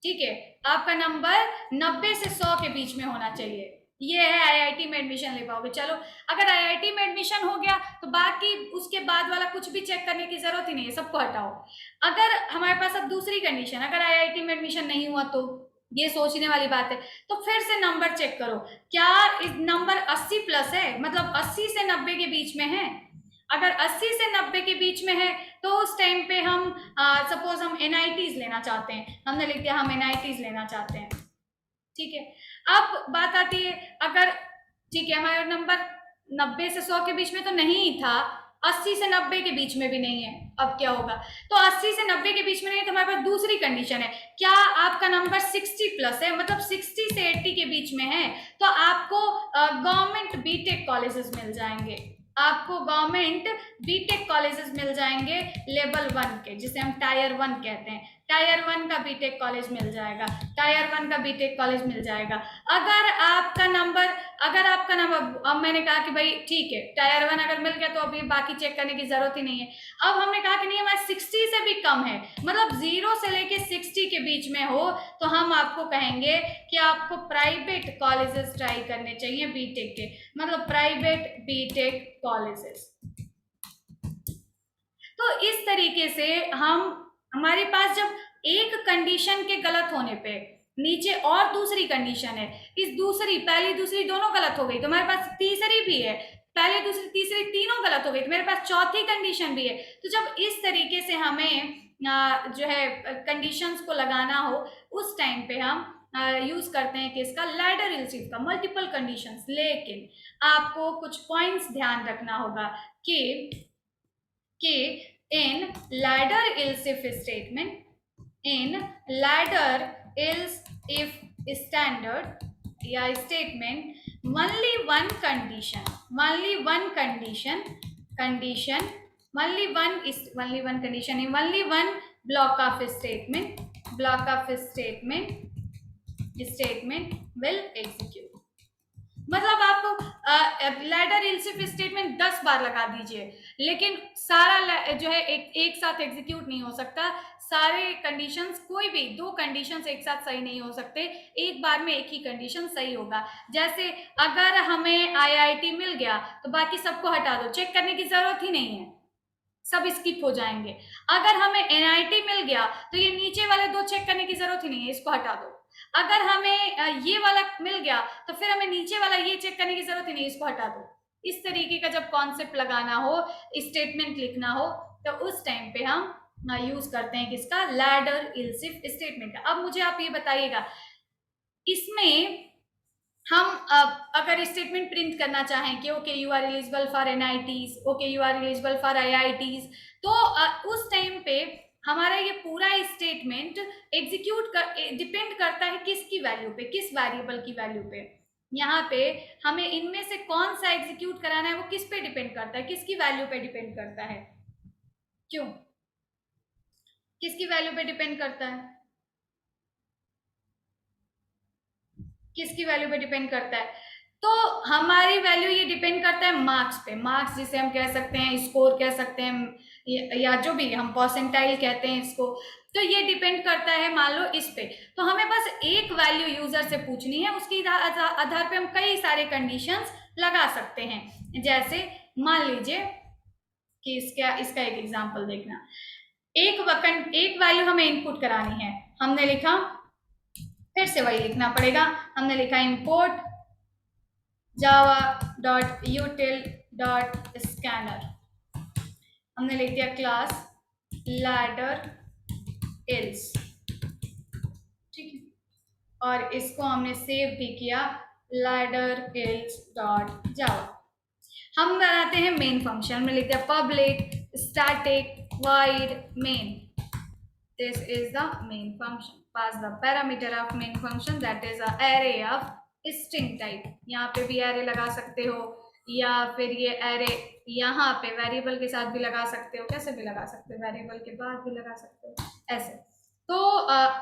ठीक है, आपका नंबर 90 से 100 के बीच में होना चाहिए, ये है IIT में एडमिशन ले पाओगे। चलो अगर IIT में एडमिशन हो गया तो बाकी उसके बाद वाला कुछ भी चेक करने की जरूरत ही नहीं है, सबको हटाओ। अगर हमारे पास अब दूसरी कंडीशन, अगर IIT में एडमिशन नहीं हुआ तो ये सोचने वाली बात है, तो फिर से नंबर चेक करो, क्या इस नंबर 80 प्लस है, मतलब 80 से 90 के बीच में है। अगर 80 से 90 के बीच में है तो उस टाइम पे हम सपोज हम NITs लेना चाहते हैं, हमने लिख दिया हम NITs लेना चाहते हैं, ठीक है। अब बात आती है, अगर ठीक है हमारा नंबर 90 से 100 के बीच में तो नहीं था, 80 से 90 के बीच में भी नहीं है, अब क्या होगा, तो 80 से 90 के बीच में नहीं है तो हमारे पास दूसरी कंडीशन है, क्या आपका नंबर 60 प्लस है, मतलब 60 से 80 के बीच में है, तो आपको गवर्नमेंट बीटेक कॉलेजेस मिल जाएंगे, आपको गवर्नमेंट बीटेक कॉलेजेस मिल जाएंगे लेवल 1 के, जिसे हम टायर 1 कहते हैं, टायर 1 का बीटेक कॉलेज मिल जाएगा, टायर 1 का बीटेक कॉलेज मिल जाएगा। अगर आपका नंबर अब मैंने कहा कि भाई ठीक है टायर 1 अगर मिल गया तो अभी बाकी चेक करने की जरूरत ही नहीं है। अब हमने कहा कि नहीं हमारा 60 से भी कम है, मतलब 0 से लेके 60 के बीच में हो, तो हम आपको कहेंगे कि आपको प्राइवेट कॉलेजेस ट्राई करने चाहिए बीटेक के, मतलब प्राइवेट बीटेक कॉलेजेस। तो इस तरीके से हमारे पास जब एक कंडीशन के गलत होने पे नीचे और दूसरी कंडीशन है, इस दूसरी पहली दूसरी दोनों गलत हो गई तो हमारे पास तीसरी भी है, पहली दूसरी तीसरी तीनों गलत हो गई तो मेरे पास चौथी कंडीशन भी है। तो जब इस तरीके से हमें जो है कंडीशंस को लगाना हो उस टाइम पे हम यूज करते हैं किसका, लैडर इल्स इफ का, मल्टीपल कंडीशंस। लेकिन आपको कुछ पॉइंट्स ध्यान रखना होगा कि in ladder else if statement, in ladder else if standard या statement, only one condition in only one block of statement will execute। मतलब आप लैडर इल्सिफ स्टेटमेंट 10 बार लगा दीजिए, लेकिन सारा जो है एक साथ एग्जीक्यूट नहीं हो सकता, सारे कंडीशंस, कोई भी दो कंडीशंस एक साथ सही नहीं हो सकते, एक बार में एक ही कंडीशन सही होगा। जैसे अगर हमें IIT मिल गया तो बाकी सबको हटा दो, चेक करने की जरूरत ही नहीं है, सब स्किप हो जाएंगे। अगर हमें NIT मिल गया तो ये नीचे वाले दो चेक करने की जरूरत ही नहीं है, इसको हटा दो। अगर हमें ये वाला मिल गया तो फिर हमें नीचे वाला ये चेक करने की जरूरत ही नहीं, इसको हटा दो। इस तरीके का जब कॉन्सेप्ट लगाना हो, स्टेटमेंट लिखना हो, तो उस टाइम पे हम यूज करते हैं किसका, लैडर इल्सिफ स्टेटमेंट का। अब मुझे आप ये बताइएगा, इसमें हम अगर स्टेटमेंट प्रिंट करना चाहें कि okay you are eligible for NITs, okay you are eligible for IITs, तो उस टाइम पे हमारा ये पूरा स्टेटमेंट एग्जीक्यूट डिपेंड करता है किसकी वैल्यू पे, किस वेरिएबल की वैल्यू पे। यहाँ पे हमें इनमें से कौन सा एग्जीक्यूट कराना है, वो किस पे डिपेंड करता है, किसकी वैल्यू पे डिपेंड करता है, क्यों, किसकी वैल्यू पे डिपेंड करता है, किसकी वैल्यू पे डिपेंड करता है? तो हमारी वैल्यू ये डिपेंड करता है मार्क्स पे, मार्क्स जिसे हम कह सकते हैं, स्कोर कह सकते हैं, या जो भी हम परसेंटाइल कहते हैं इसको। तो ये डिपेंड करता है मान लो इस पे। तो हमें बस एक वैल्यू यूजर से पूछनी है, उसकी आधार पे हम कई सारे कंडीशंस लगा सकते हैं। जैसे मान लीजिए कि इसका इसका एक एग्जांपल देखना, एक वैल्यू हमें इनपुट करानी है, हमने लिखा, फिर से वही लिखना पड़ेगा, हमने लिखा import java.util.scanner, हमने लिख दिया क्लास ladder else, ठीक है, और इसको हमने सेव भी किया ladder else डॉट जावा। हम बनाते हैं मेन फंक्शन में, लिखते हैं public static void main, this is the main function, pass the parameter of main function that is a array of string type। यहाँ पे भी array लगा सकते हो, या फिर ये array यहाँ पे वेरिएबल के साथ भी लगा सकते हो, कैसे भी लगा सकते हो, वेरिएबल के बाद भी लगा सकते हो, ऐसे। तो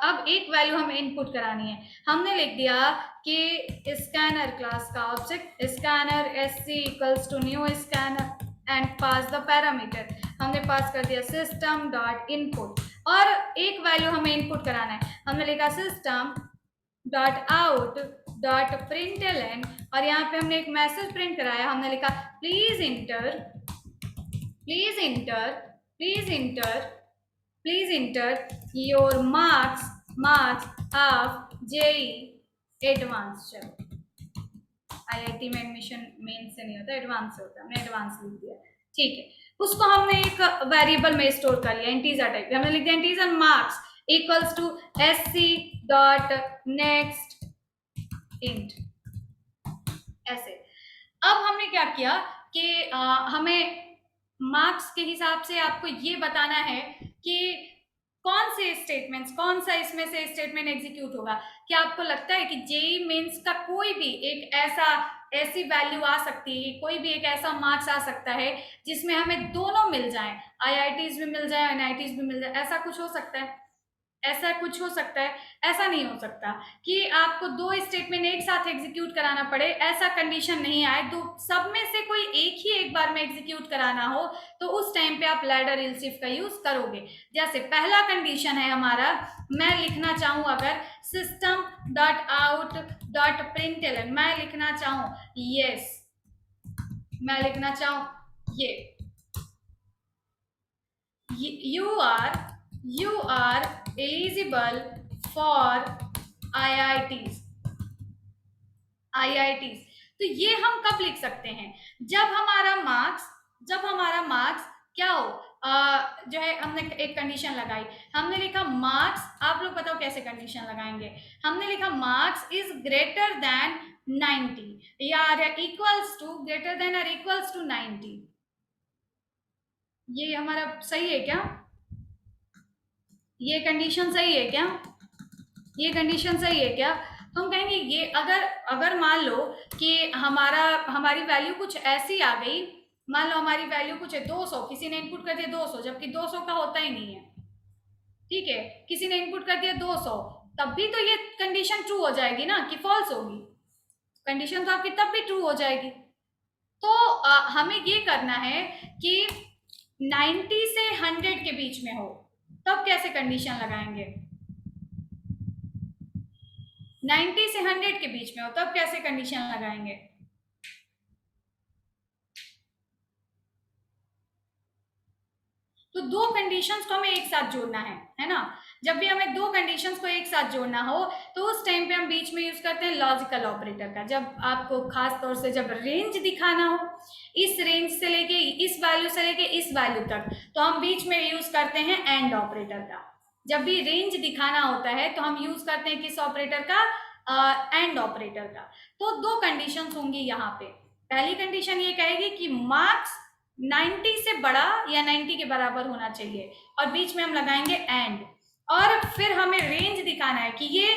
अब एक वैल्यू हमें इनपुट करानी है, हमने लिख दिया कि स्कैनर क्लास का object scanner sc equals to new scanner and pass the parameter, हमने पास कर दिया सिस्टम डॉट इनपुट, और एक वैल्यू हमें इनपुट कराना है, हमने लिखा system dot out dot println, और यहाँ पे हमने एक मैसेज प्रिंट कराया, हमने लिखा please enter please enter please enter please enter your marks of JEE advance. चलो आईआईटी में एडमिशन मेन से नहीं होता, एडवांस से होता है, हमने एडवांस लिख दिया, ठीक है। उसको हमने एक वेरिएबल में स्टोर कर लिया, इंटीजर टाइप, हमने लिख दिया integer marks equals to sc dot next int, ऐसे। अब हमने क्या किया कि हमें मार्क्स के हिसाब से आपको ये बताना है कि कौन से स्टेटमेंट्स, कौन सा इसमें से स्टेटमेंट एग्जीक्यूट होगा। क्या आपको लगता है कि जेई मेंस का कोई भी एक ऐसी वैल्यू आ सकती है, कोई भी एक ऐसा मार्क्स आ सकता है जिसमें हमें दोनों मिल जाएं, आईआईटीज भी मिल जाए, एनआईटीज भी मिल जाए, ऐसा कुछ हो सकता है? ऐसा कुछ हो सकता है? ऐसा नहीं हो सकता कि आपको दो स्टेटमेंट एक साथ एग्जीक्यूट कराना पड़े, ऐसा कंडीशन नहीं आए, तो सब में से कोई एक ही एक बार में एग्जीक्यूट कराना हो, तो उस टाइम पे आप लैडर एल्स इफ का यूज करोगे। जैसे पहला कंडीशन है हमारा, मैं लिखना चाहूं अगर system dot out dot println, मैं लिखना चाहूं यस, मैं लिखना चाहूं ये you are eligible for IITs। तो ये हम कब लिख सकते हैं? जब हमारा मार्क्स क्या हो, जो है हमने एक कंडीशन लगाई, हमने लिखा मार्क्स, आप लोग बताओ कैसे कंडीशन लगाएंगे, हमने लिखा मार्क्स इज ग्रेटर देन 90 या इक्वल्स टू, ग्रेटर देन और इक्वल्स टू 90। ये हमारा सही है क्या? ये कंडीशन सही है क्या? ये कंडीशन सही है क्या? तो हम कहेंगे ये अगर मान लो कि हमारी वैल्यू कुछ ऐसी आ गई, मान लो हमारी वैल्यू कुछ है 200, किसी ने इनपुट कर दिया 200, जबकि 200 का होता ही नहीं है, ठीक है, किसी ने इनपुट कर दिया 200, तब भी तो ये कंडीशन ट्रू हो जाएगी ना, कि फॉल्स होगी? कंडीशन तो आपकी तब भी ट्रू हो जाएगी। तो हमें ये करना है कि 90 से 100 के बीच में हो, तब कैसे कंडीशन लगाएंगे? 90 से 100 के बीच में हो तब कैसे कंडीशन लगाएंगे? तो दो कंडीशंस को हमें एक साथ जोड़ना है ना। जब भी हमें दो कंडीशंस को एक साथ जोड़ना हो तो उस टाइम पे हम बीच में यूज करते हैं लॉजिकल ऑपरेटर का। जब आपको खास तौर से जब रेंज दिखाना हो, इस रेंज से लेके इस वैल्यू से लेके इस वैल्यू तक, तो हम बीच में यूज करते हैं एंड ऑपरेटर का। जब भी रेंज दिखाना होता है तो हम यूज करते हैं किस ऑपरेटर का? एंड ऑपरेटर का। तो दो कंडीशंस होंगी यहाँ पे। पहली कंडीशन ये कहेगी कि मार्क्स 90 से बड़ा या 90 के बराबर होना चाहिए, और बीच में हम लगाएंगे एंड, और फिर हमें रेंज दिखाना है कि ये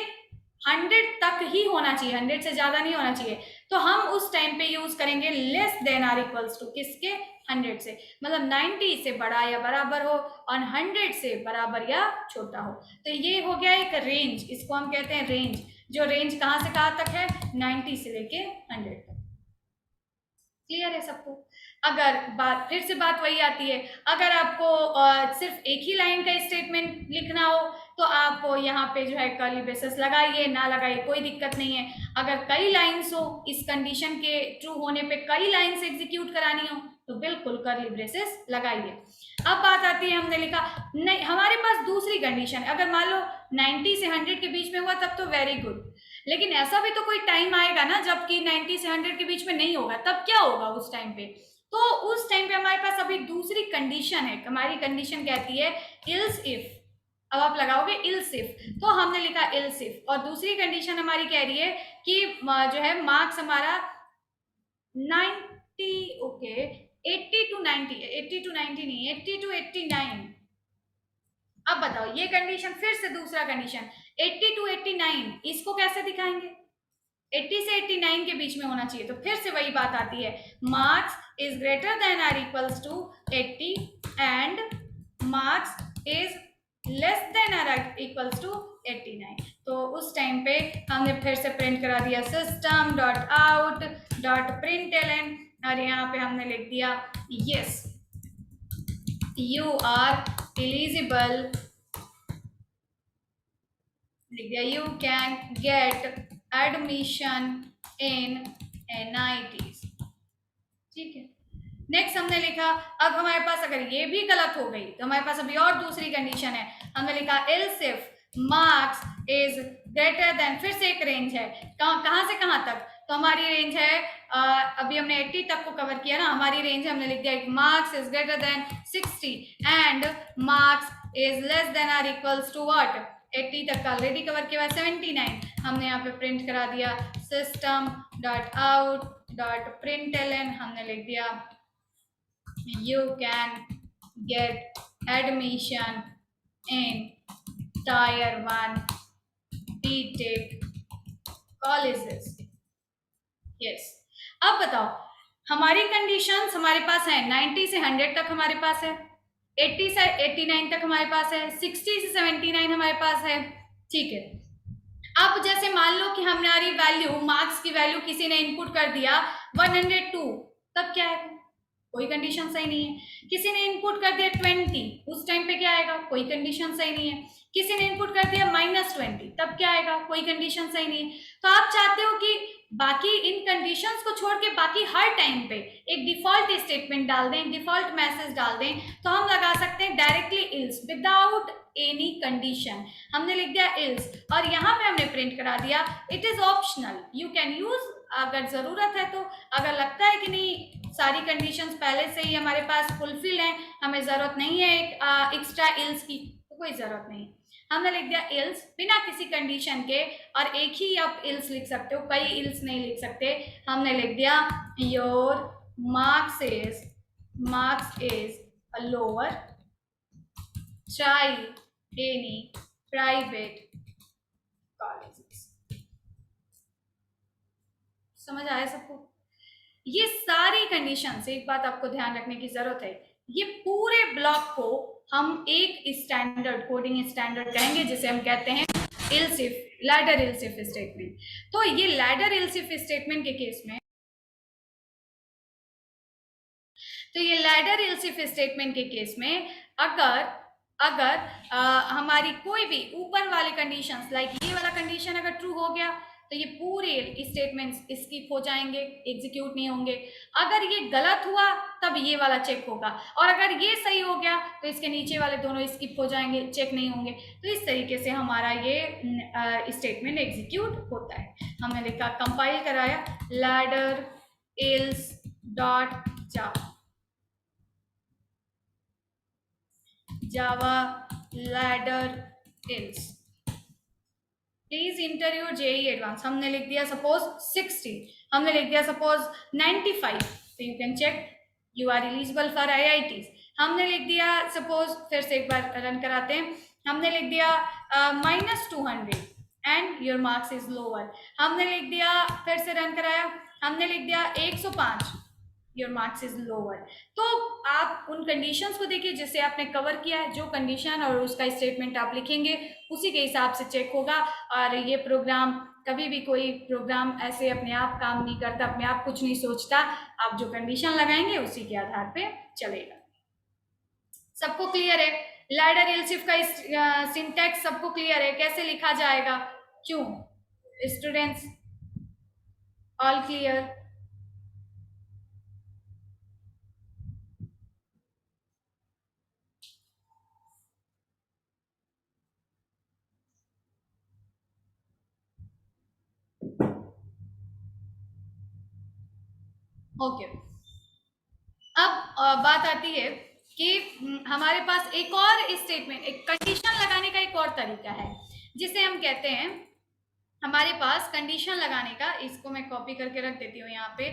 100 तक ही होना चाहिए, 100 से ज्यादा नहीं होना चाहिए। तो हम उस टाइम पे यूज करेंगे less than or equals to, किसके, 100 से, मतलब 90 से बड़ा या बराबर हो और 100 से बराबर या छोटा हो। तो ये हो गया एक रेंज, इसको हम कहते हैं रेंज, जो रेंज कहाँ से कहाँ तक है, 90 से लेके 100 तक। क्लियर है सबको? अगर बात, फिर से बात वही आती है, अगर आपको सिर्फ एक ही लाइन का स्टेटमेंट लिखना हो तो आप यहाँ पे जो है कर्ली ब्रेसेस लगाइए, ना लगाइए कोई दिक्कत नहीं है। अगर कई लाइन्स हो, इस कंडीशन के ट्रू होने पे कई लाइन्स एग्जीक्यूट करानी हो तो बिल्कुल कर्ली ब्रेसेस लगाइए। अब बात आती है, हमने लिखा नहीं, हमारे पास दूसरी कंडीशन है, अगर मान लो 90 से 100 के बीच में हुआ तब तो वेरी गुड, लेकिन ऐसा भी तो कोई टाइम आएगा ना जबकि 90 से 100 के बीच में नहीं होगा, तब क्या होगा उस टाइम पे? तो उस टाइम पे हमारे पास अभी दूसरी कंडीशन है, हमारी कंडीशन कहती है इल्स इफ। अब आप लगाओगे इल्स इफ, तो हमने लिखा इल्स इफ, और दूसरी कंडीशन हमारी कह रही है कि जो है मार्क्स हमारा 90, ओके 80 टू 90, 80 टू 90 नहीं, 80 टू 89। अब बताओ ये कंडीशन, फिर से दूसरा कंडीशन 80 टू 89, इसको कैसे दिखाएंगे? 80 से 89 के बीच में होना चाहिए। तो फिर से वही बात आती है, marks is greater than or equals to 80 and marks is less than or equals to 89। तो उस टाइम पे हमने फिर से प्रिंट करा दिया system dot out dot println, और यहाँ पे हमने लिख दिया यस यू आर एलिजिबल, लिख दिया you can get admission in NITs। ठीक है, नेक्स्ट हमने लिखा, अब हमारे पास अगर ये भी गलत हो गई तो हमारे पास अभी और दूसरी कंडीशन है, हमने लिखा else if marks is greater then, फिर से एक रेंज है, कहाँ से कहाँ तक, तो हमारी रेंज है अभी हमने 80 तक को कवर किया ना, हमारी रेंज है, हमने लिख दिया marks is greater than 60 and marks is less than or equals to what, 80 तक का ऑलरेडी कवर किया हुआ 79, हमने यहाँ पे प्रिंट करा दिया system dot out dot println, हमने लिख दिया you can get admission in tier 1 BTech colleges। yes, अब बताओ हमारी कंडीशंस हमारे पास है 90 से 100 तक हमारे पास है, 80 से 89 तक हमारे पास है, 60 से 79 हमारे पास है। ठीक है, अब जैसे मान लो कि हमारी वैल्यू, मार्क्स की वैल्यू किसी ने इनपुट कर दिया 102, तब क्या है, कोई कंडीशन सही नहीं है। किसी ने इनपुट कर दिया 20, उस टाइम पे क्या आएगा, कोई कंडीशन सही नहीं है। किसी ने इनपुट कर दिया -20, तब क्या आएगा, कोई कंडीशन सही नहीं है। तो आप चाहते हो कि बाकी इन कंडीशंस को छोड़ के बाकी हर टाइम पे एक डिफॉल्ट स्टेटमेंट डाल दें, डिफॉल्ट मैसेज डाल दें, तो हम लगा सकते हैं directly ills without any condition, हमने लिख दिया इल्स, और यहाँ पे हमने प्रिंट करा दिया it is optional, you can use अगर जरूरत है तो, अगर लगता है कि नहीं सारी कंडीशंस पहले से ही हमारे पास फुलफिल हैं, हमें जरूरत नहीं है एक एक्स्ट्रा इल्स की, तो कोई जरूरत नहीं। हमने लिख दिया इल्स बिना किसी कंडीशन के, और एक ही आप इल्स लिख सकते हो, कई इल्स नहीं लिख सकते। हमने लिख दिया your marks is a lower, try any private colleges. समझ आया सबको? ये सारी कंडीशन से एक बात आपको ध्यान रखने की जरूरत है, ये पूरे ब्लॉक को हम एक स्टैंडर्ड कोडिंग स्टैंडर्ड कहेंगे जिसे हम कहते हैं ills if, ladder ills if statement. तो ये लैडर इल्स इफ स्टेटमेंट के केस में, तो ये लैडर इल्स इफ स्टेटमेंट के केस में अगर हमारी कोई भी ऊपर वाली कंडीशंस लाइक ये वाला कंडीशन अगर ट्रू हो गया तो ये पूरे स्टेटमेंट्स स्किप हो जाएंगे, एग्जीक्यूट नहीं होंगे। अगर ये गलत हुआ तब ये वाला चेक होगा, और अगर ये सही हो गया तो इसके नीचे वाले दोनों स्किप हो जाएंगे, चेक नहीं होंगे। तो इस तरीके से हमारा ये स्टेटमेंट एग्जीक्यूट होता है। हमने लिखा, कंपाइल कराया ladder else dot java ladder else, please enter your JEE advance. हमने लिख दिया सपोज 60, हमने लिख दिया सपोज 95, तो you can check you are eligible for IITs। हमने लिख दिया सपोज, फिर से एक बार रन कराते हैं, हमने लिख दिया -200, and your marks is lower. हमने लिख दिया, फिर से रन कराया, हमने लिख दिया 105, योर मार्क्स इज लोअर। तो आप उन कंडीशंस को देखिए जिससे आपने कवर किया है, जो कंडीशन और उसका स्टेटमेंट आप लिखेंगे उसी के हिसाब से चेक होगा। और ये प्रोग्राम, कभी भी कोई प्रोग्राम ऐसे अपने आप काम नहीं करता, अपने आप कुछ नहीं सोचता, आप जो कंडीशन लगाएंगे उसी के आधार पे चलेगा। सबको क्लियर है? लैडर एलसिफ का सिंटैक्स सबको क्लियर है, कैसे लिखा जाएगा, क्यों स्टूडेंट्स, ऑल क्लियर? ओके। अब बात आती है कि हमारे पास एक और स्टेटमेंट, एक कंडीशन लगाने का एक और तरीका है जिसे हम कहते हैं, हमारे पास कंडीशन लगाने का, इसको मैं कॉपी करके रख देती हूँ यहाँ पे।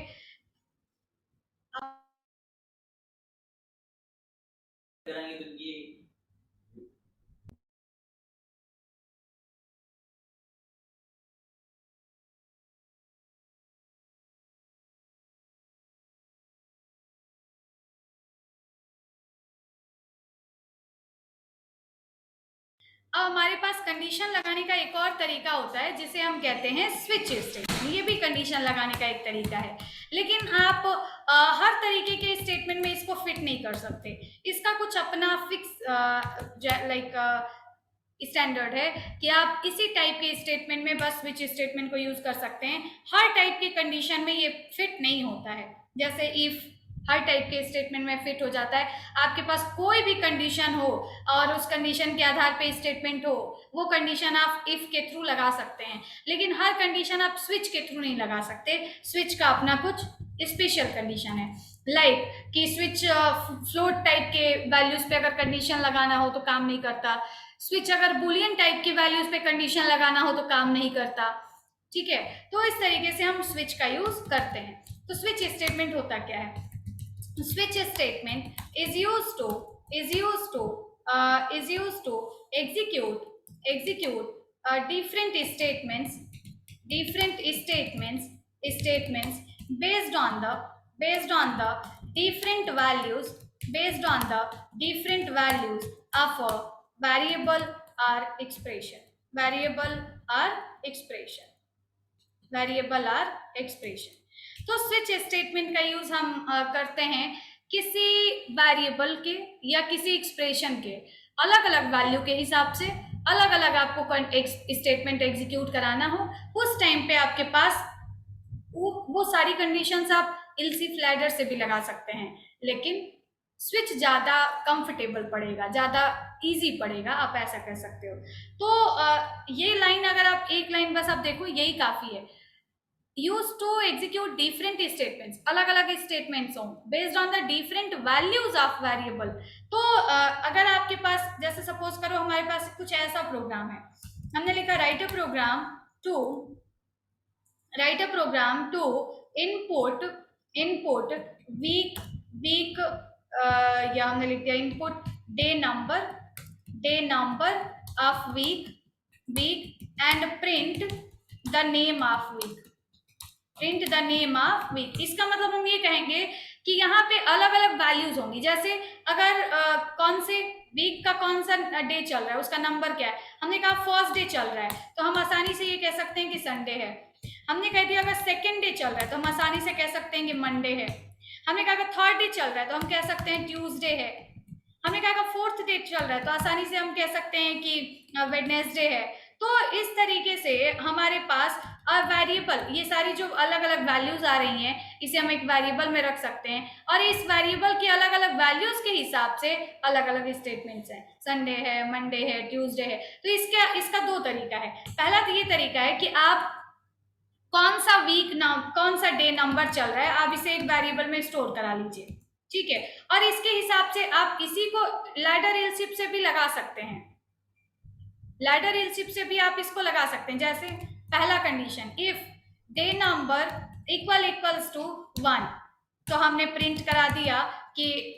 कराएंगे तो ये अब हमारे पास कंडीशन लगाने का एक और तरीका होता है जिसे हम कहते हैं स्विच स्टेटमेंट। ये भी कंडीशन लगाने का एक तरीका है, लेकिन आप हर तरीके के स्टेटमेंट में इसको फिट नहीं कर सकते। इसका कुछ अपना फिक्स लाइक स्टैंडर्ड है कि आप इसी टाइप के स्टेटमेंट में बस स्विच स्टेटमेंट को यूज कर सकते हैं। हर टाइप के कंडीशन में ये फिट नहीं होता है। जैसे इफ हर टाइप के स्टेटमेंट में फिट हो जाता है, आपके पास कोई भी कंडीशन हो और उस कंडीशन के आधार पे स्टेटमेंट हो, वो कंडीशन आप इफ के थ्रू लगा सकते हैं, लेकिन हर कंडीशन आप स्विच के थ्रू नहीं लगा सकते। स्विच का अपना कुछ स्पेशल कंडीशन है, लाइक कि स्विच फ्लोट टाइप के वैल्यूज पे अगर कंडीशन लगाना हो तो काम नहीं करता। स्विच अगर बुलियन टाइप की वैल्यूज पे कंडीशन लगाना हो तो काम नहीं करता। ठीक है, तो इस तरीके से हम स्विच का यूज करते हैं। तो स्विच स्टेटमेंट होता क्या है? Switch statement is used to execute different statements based on the different values of a variable or expression variable or expression। तो स्विच स्टेटमेंट का यूज हम करते हैं किसी वेरिएबल के या किसी एक्सप्रेशन के अलग अलग वैल्यू के हिसाब से अलग अलग आपको स्टेटमेंट एग्जीक्यूट कराना हो, उस टाइम पे आपके पास वो सारी कंडीशंस आप इल्सिफ लैडर से भी लगा सकते हैं, लेकिन स्विच ज्यादा कंफर्टेबल पड़ेगा, ज्यादा इजी पड़ेगा, आप ऐसा कर सकते हो। तो ये लाइन अगर आप एक लाइन बस आप देखो, यही काफी है। Use to execute different statements, अलग अलग स्टेटमेंट्स हों based on the different values of variable. तो अगर आपके पास, जैसे सपोज करो हमारे पास कुछ ऐसा प्रोग्राम है, हमने लिखा write a program to input week या हमने लिख दिया input day number of week and print the name of week. इसका मतलब हम ये कहेंगे कि यहाँ पे अलग अलग वैल्यूज होंगी। जैसे अगर कौन से वीक का कौन सा डे चल रहा है, उसका नंबर क्या है, हमने कहा फर्स्ट डे चल रहा है तो हम आसानी से ये कह सकते हैं कि संडे है। हमने कह दिया अगर सेकेंड डे चल रहा है तो हम आसानी से कह सकते हैं कि मंडे है। हमने कहा अगर थर्ड डे चल रहा है तो हम कह सकते हैं ट्यूसडे है। हमने कहा अगर फोर्थ डे चल रहा है तो आसानी से हम कह सकते हैं कि वेडनेसडे है। तो इस तरीके से हमारे पास वेरिएबल, ये सारी जो अलग अलग वैल्यूज आ रही हैं, इसे हम एक वेरिएबल में रख सकते हैं और इस वेरिएबल की अलग अलग वैल्यूज के हिसाब से अलग अलग स्टेटमेंट्स हैं। संडे है, मंडे है, ट्यूसडे है। तो इसका दो तरीका है। पहला तो ये तरीका है कि आप कौन सा डे नंबर चल रहा है, आप इसे एक वेरिएबल में स्टोर करा लीजिए। ठीक है, और इसके हिसाब से आप इसी को लैडर एलसिफ से भी लगा सकते हैं। लैडर एलसिफ से भी आप इसको लगा सकते हैं। जैसे पहला condition, if day number equals to 1, तो हमने प्रिंट करा दिया कि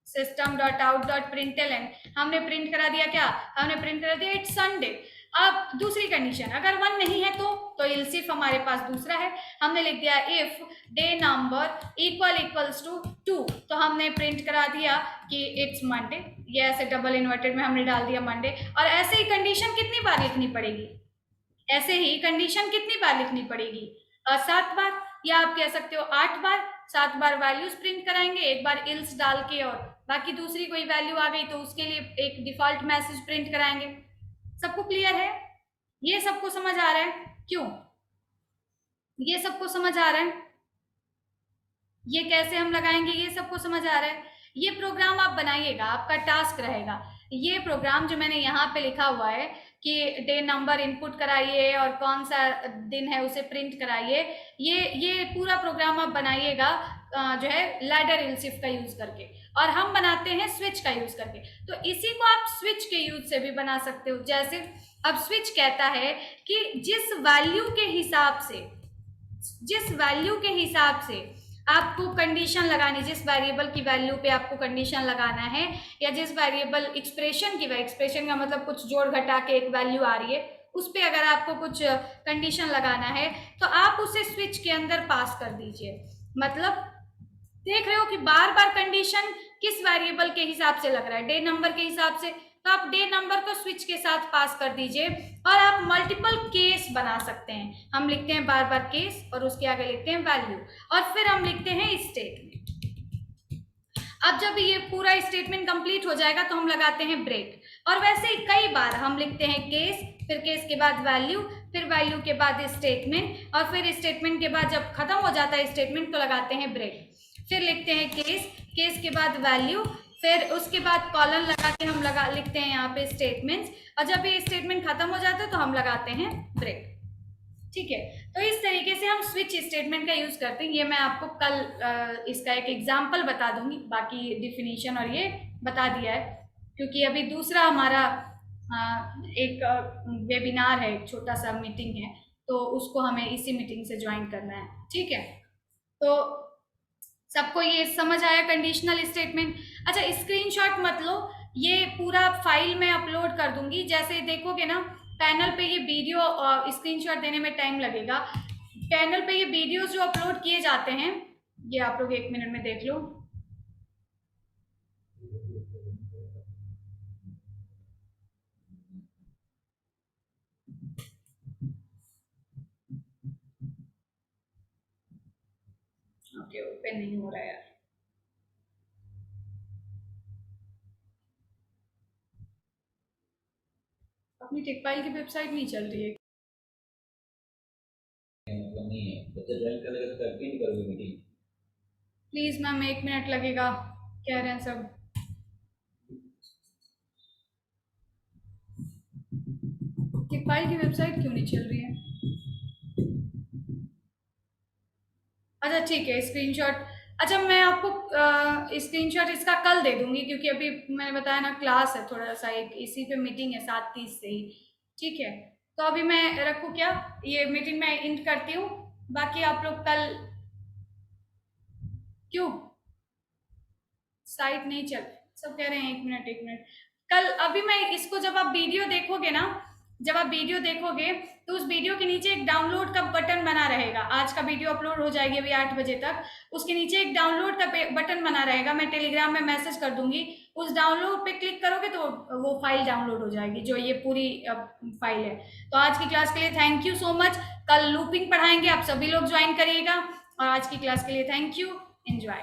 system.out.println, हमने प्रिंट करा दिया क्या, हमने प्रिंट करा दिया इट्स संडे। अब दूसरी कंडीशन, अगर 1 नहीं है तो इल्स इफ हमारे पास दूसरा है, हमने लिख दिया if day number equals to 2, तो हमने प्रिंट करा दिया कि इट्स मंडे, ये ऐसे डबल इन्वर्टेड में हमने डाल दिया मंडे। और ऐसे ही कंडीशन कितनी बार लिखनी पड़ेगी, ऐसे ही कंडीशन कितनी बार लिखनी पड़ेगी, 7 बार, या आप कह सकते हो 8 बार। 7 बार वैल्यूज प्रिंट कराएंगे, एक बार इल्स डाल के, और बाकी दूसरी कोई वैल्यू आ गई तो उसके लिए एक डिफॉल्ट मैसेज प्रिंट कराएंगे। सबको क्लियर है? ये सबको समझ आ रहा है? क्यों ये सबको समझ आ रहा है? ये कैसे हम लगाएंगे, ये सबको समझ आ रहा है? ये प्रोग्राम आप बनाइएगा, आपका टास्क रहेगा। ये प्रोग्राम जो मैंने यहाँ पे लिखा हुआ है कि डे नंबर इनपुट कराइए और कौन सा दिन है उसे प्रिंट कराइए, ये पूरा प्रोग्राम आप बनाइएगा जो है लैडर इल्सिफ का यूज करके, और हम बनाते हैं स्विच का यूज करके। तो इसी को आप स्विच के यूज से भी बना सकते हो। जैसे अब स्विच कहता है कि जिस वैल्यू के हिसाब से आपको कंडीशन लगानी, जिस वेरिएबल की वैल्यू पे आपको कंडीशन लगाना है, या जिस वेरिएबल एक्सप्रेशन का मतलब कुछ जोड़ घटा के एक वैल्यू आ रही है, उस पे अगर आपको कुछ कंडीशन लगाना है तो आप उसे स्विच के अंदर पास कर दीजिए। मतलब देख रहे हो कि बार बार कंडीशन किस वेरिएबल के हिसाब से लग रहा है, डे नंबर के हिसाब से, तो आप डे नंबर को स्विच के साथ पास कर दीजिए। और आप मल्टीपल केस बना सकते हैं। हम लिखते हैं बार बार केस और उसके आगे लिखते हैं वैल्यू, और फिर हम लिखते हैं स्टेटमेंट। अब जब ये पूरा स्टेटमेंट कंप्लीट हो जाएगा तो हम लगाते हैं ब्रेक। और वैसे ही कई बार हम लिखते हैं केस, फिर केस के बाद वैल्यू, फिर वैल्यू के बाद स्टेटमेंट, और फिर स्टेटमेंट के बाद जब खत्म हो जाता है स्टेटमेंट तो लगाते हैं ब्रेक। फिर लिखते हैं केस के बाद वैल्यू, फिर उसके बाद कॉलन लगा के हम लिखते हैं यहाँ पे स्टेटमेंट्स, और जब ये स्टेटमेंट खत्म हो जाता है तो हम लगाते हैं ब्रेक। ठीक है, तो इस तरीके से हम स्विच स्टेटमेंट का यूज करते हैं। ये मैं आपको कल इसका एक एग्जाम्पल बता दूंगी, बाकी डिफिनीशन और ये बता दिया है, क्योंकि अभी दूसरा हमारा एक वेबिनार है, एक छोटा सा मीटिंग है, तो उसको हमें इसी मीटिंग से ज्वाइन करना है। ठीक है, तो सबको ये समझ आया कंडीशनल स्टेटमेंट? अच्छा, स्क्रीनशॉट मत लो, ये पूरा फाइल में अपलोड कर दूंगी। जैसे देखोगे ना पैनल पे ये वीडियो, स्क्रीनशॉट देने में टाइम लगेगा। पैनल पे ये वीडियोस जो अपलोड किए जाते हैं, ये आप लोग 1 मिनट में देख लो। ओके, ओपन नहीं हो रहा है यार। अपनी टेकफाइल की वेबसाइट नहीं चल रही है। मतलब नहीं है, बच्चा ज्वाइन कर लेगा तो करके नहीं करोगे मीटिंग? प्लीज मैम 1 मिनट लगेगा, कह रहे हैं सब। टेकफाइल की वेबसाइट क्यों नहीं चल रही है? अच्छा ठीक है, स्क्रीनशॉट, अच्छा मैं आपको स्क्रीनशॉट इसका कल दे दूंगी, क्योंकि अभी मैंने बताया ना क्लास है थोड़ा सा, एक इसी पे मीटिंग है 7:30 से ही। ठीक है, तो अभी मैं रखूँ क्या, ये मीटिंग मैं इंड करती हूँ, बाकी आप लोग कल। क्यों साइट नहीं चल, सब कह रहे हैं 1 मिनट कल। अभी मैं इसको, जब आप वीडियो देखोगे ना, जब आप वीडियो देखोगे तो उस वीडियो के नीचे एक डाउनलोड का बटन बना रहेगा। आज का वीडियो अपलोड हो जाएगी अभी 8 बजे तक, उसके नीचे एक डाउनलोड का बटन बना रहेगा, मैं टेलीग्राम में मैसेज कर दूंगी। उस डाउनलोड पे क्लिक करोगे तो वो फाइल डाउनलोड हो जाएगी, जो ये पूरी फाइल है। तो आज की क्लास के लिए थैंक यू सो मच। कल लूपिंग पढ़ाएंगे, आप सभी लोग ज्वाइन करिएगा, और आज की क्लास के लिए थैंक यू, एंजॉय।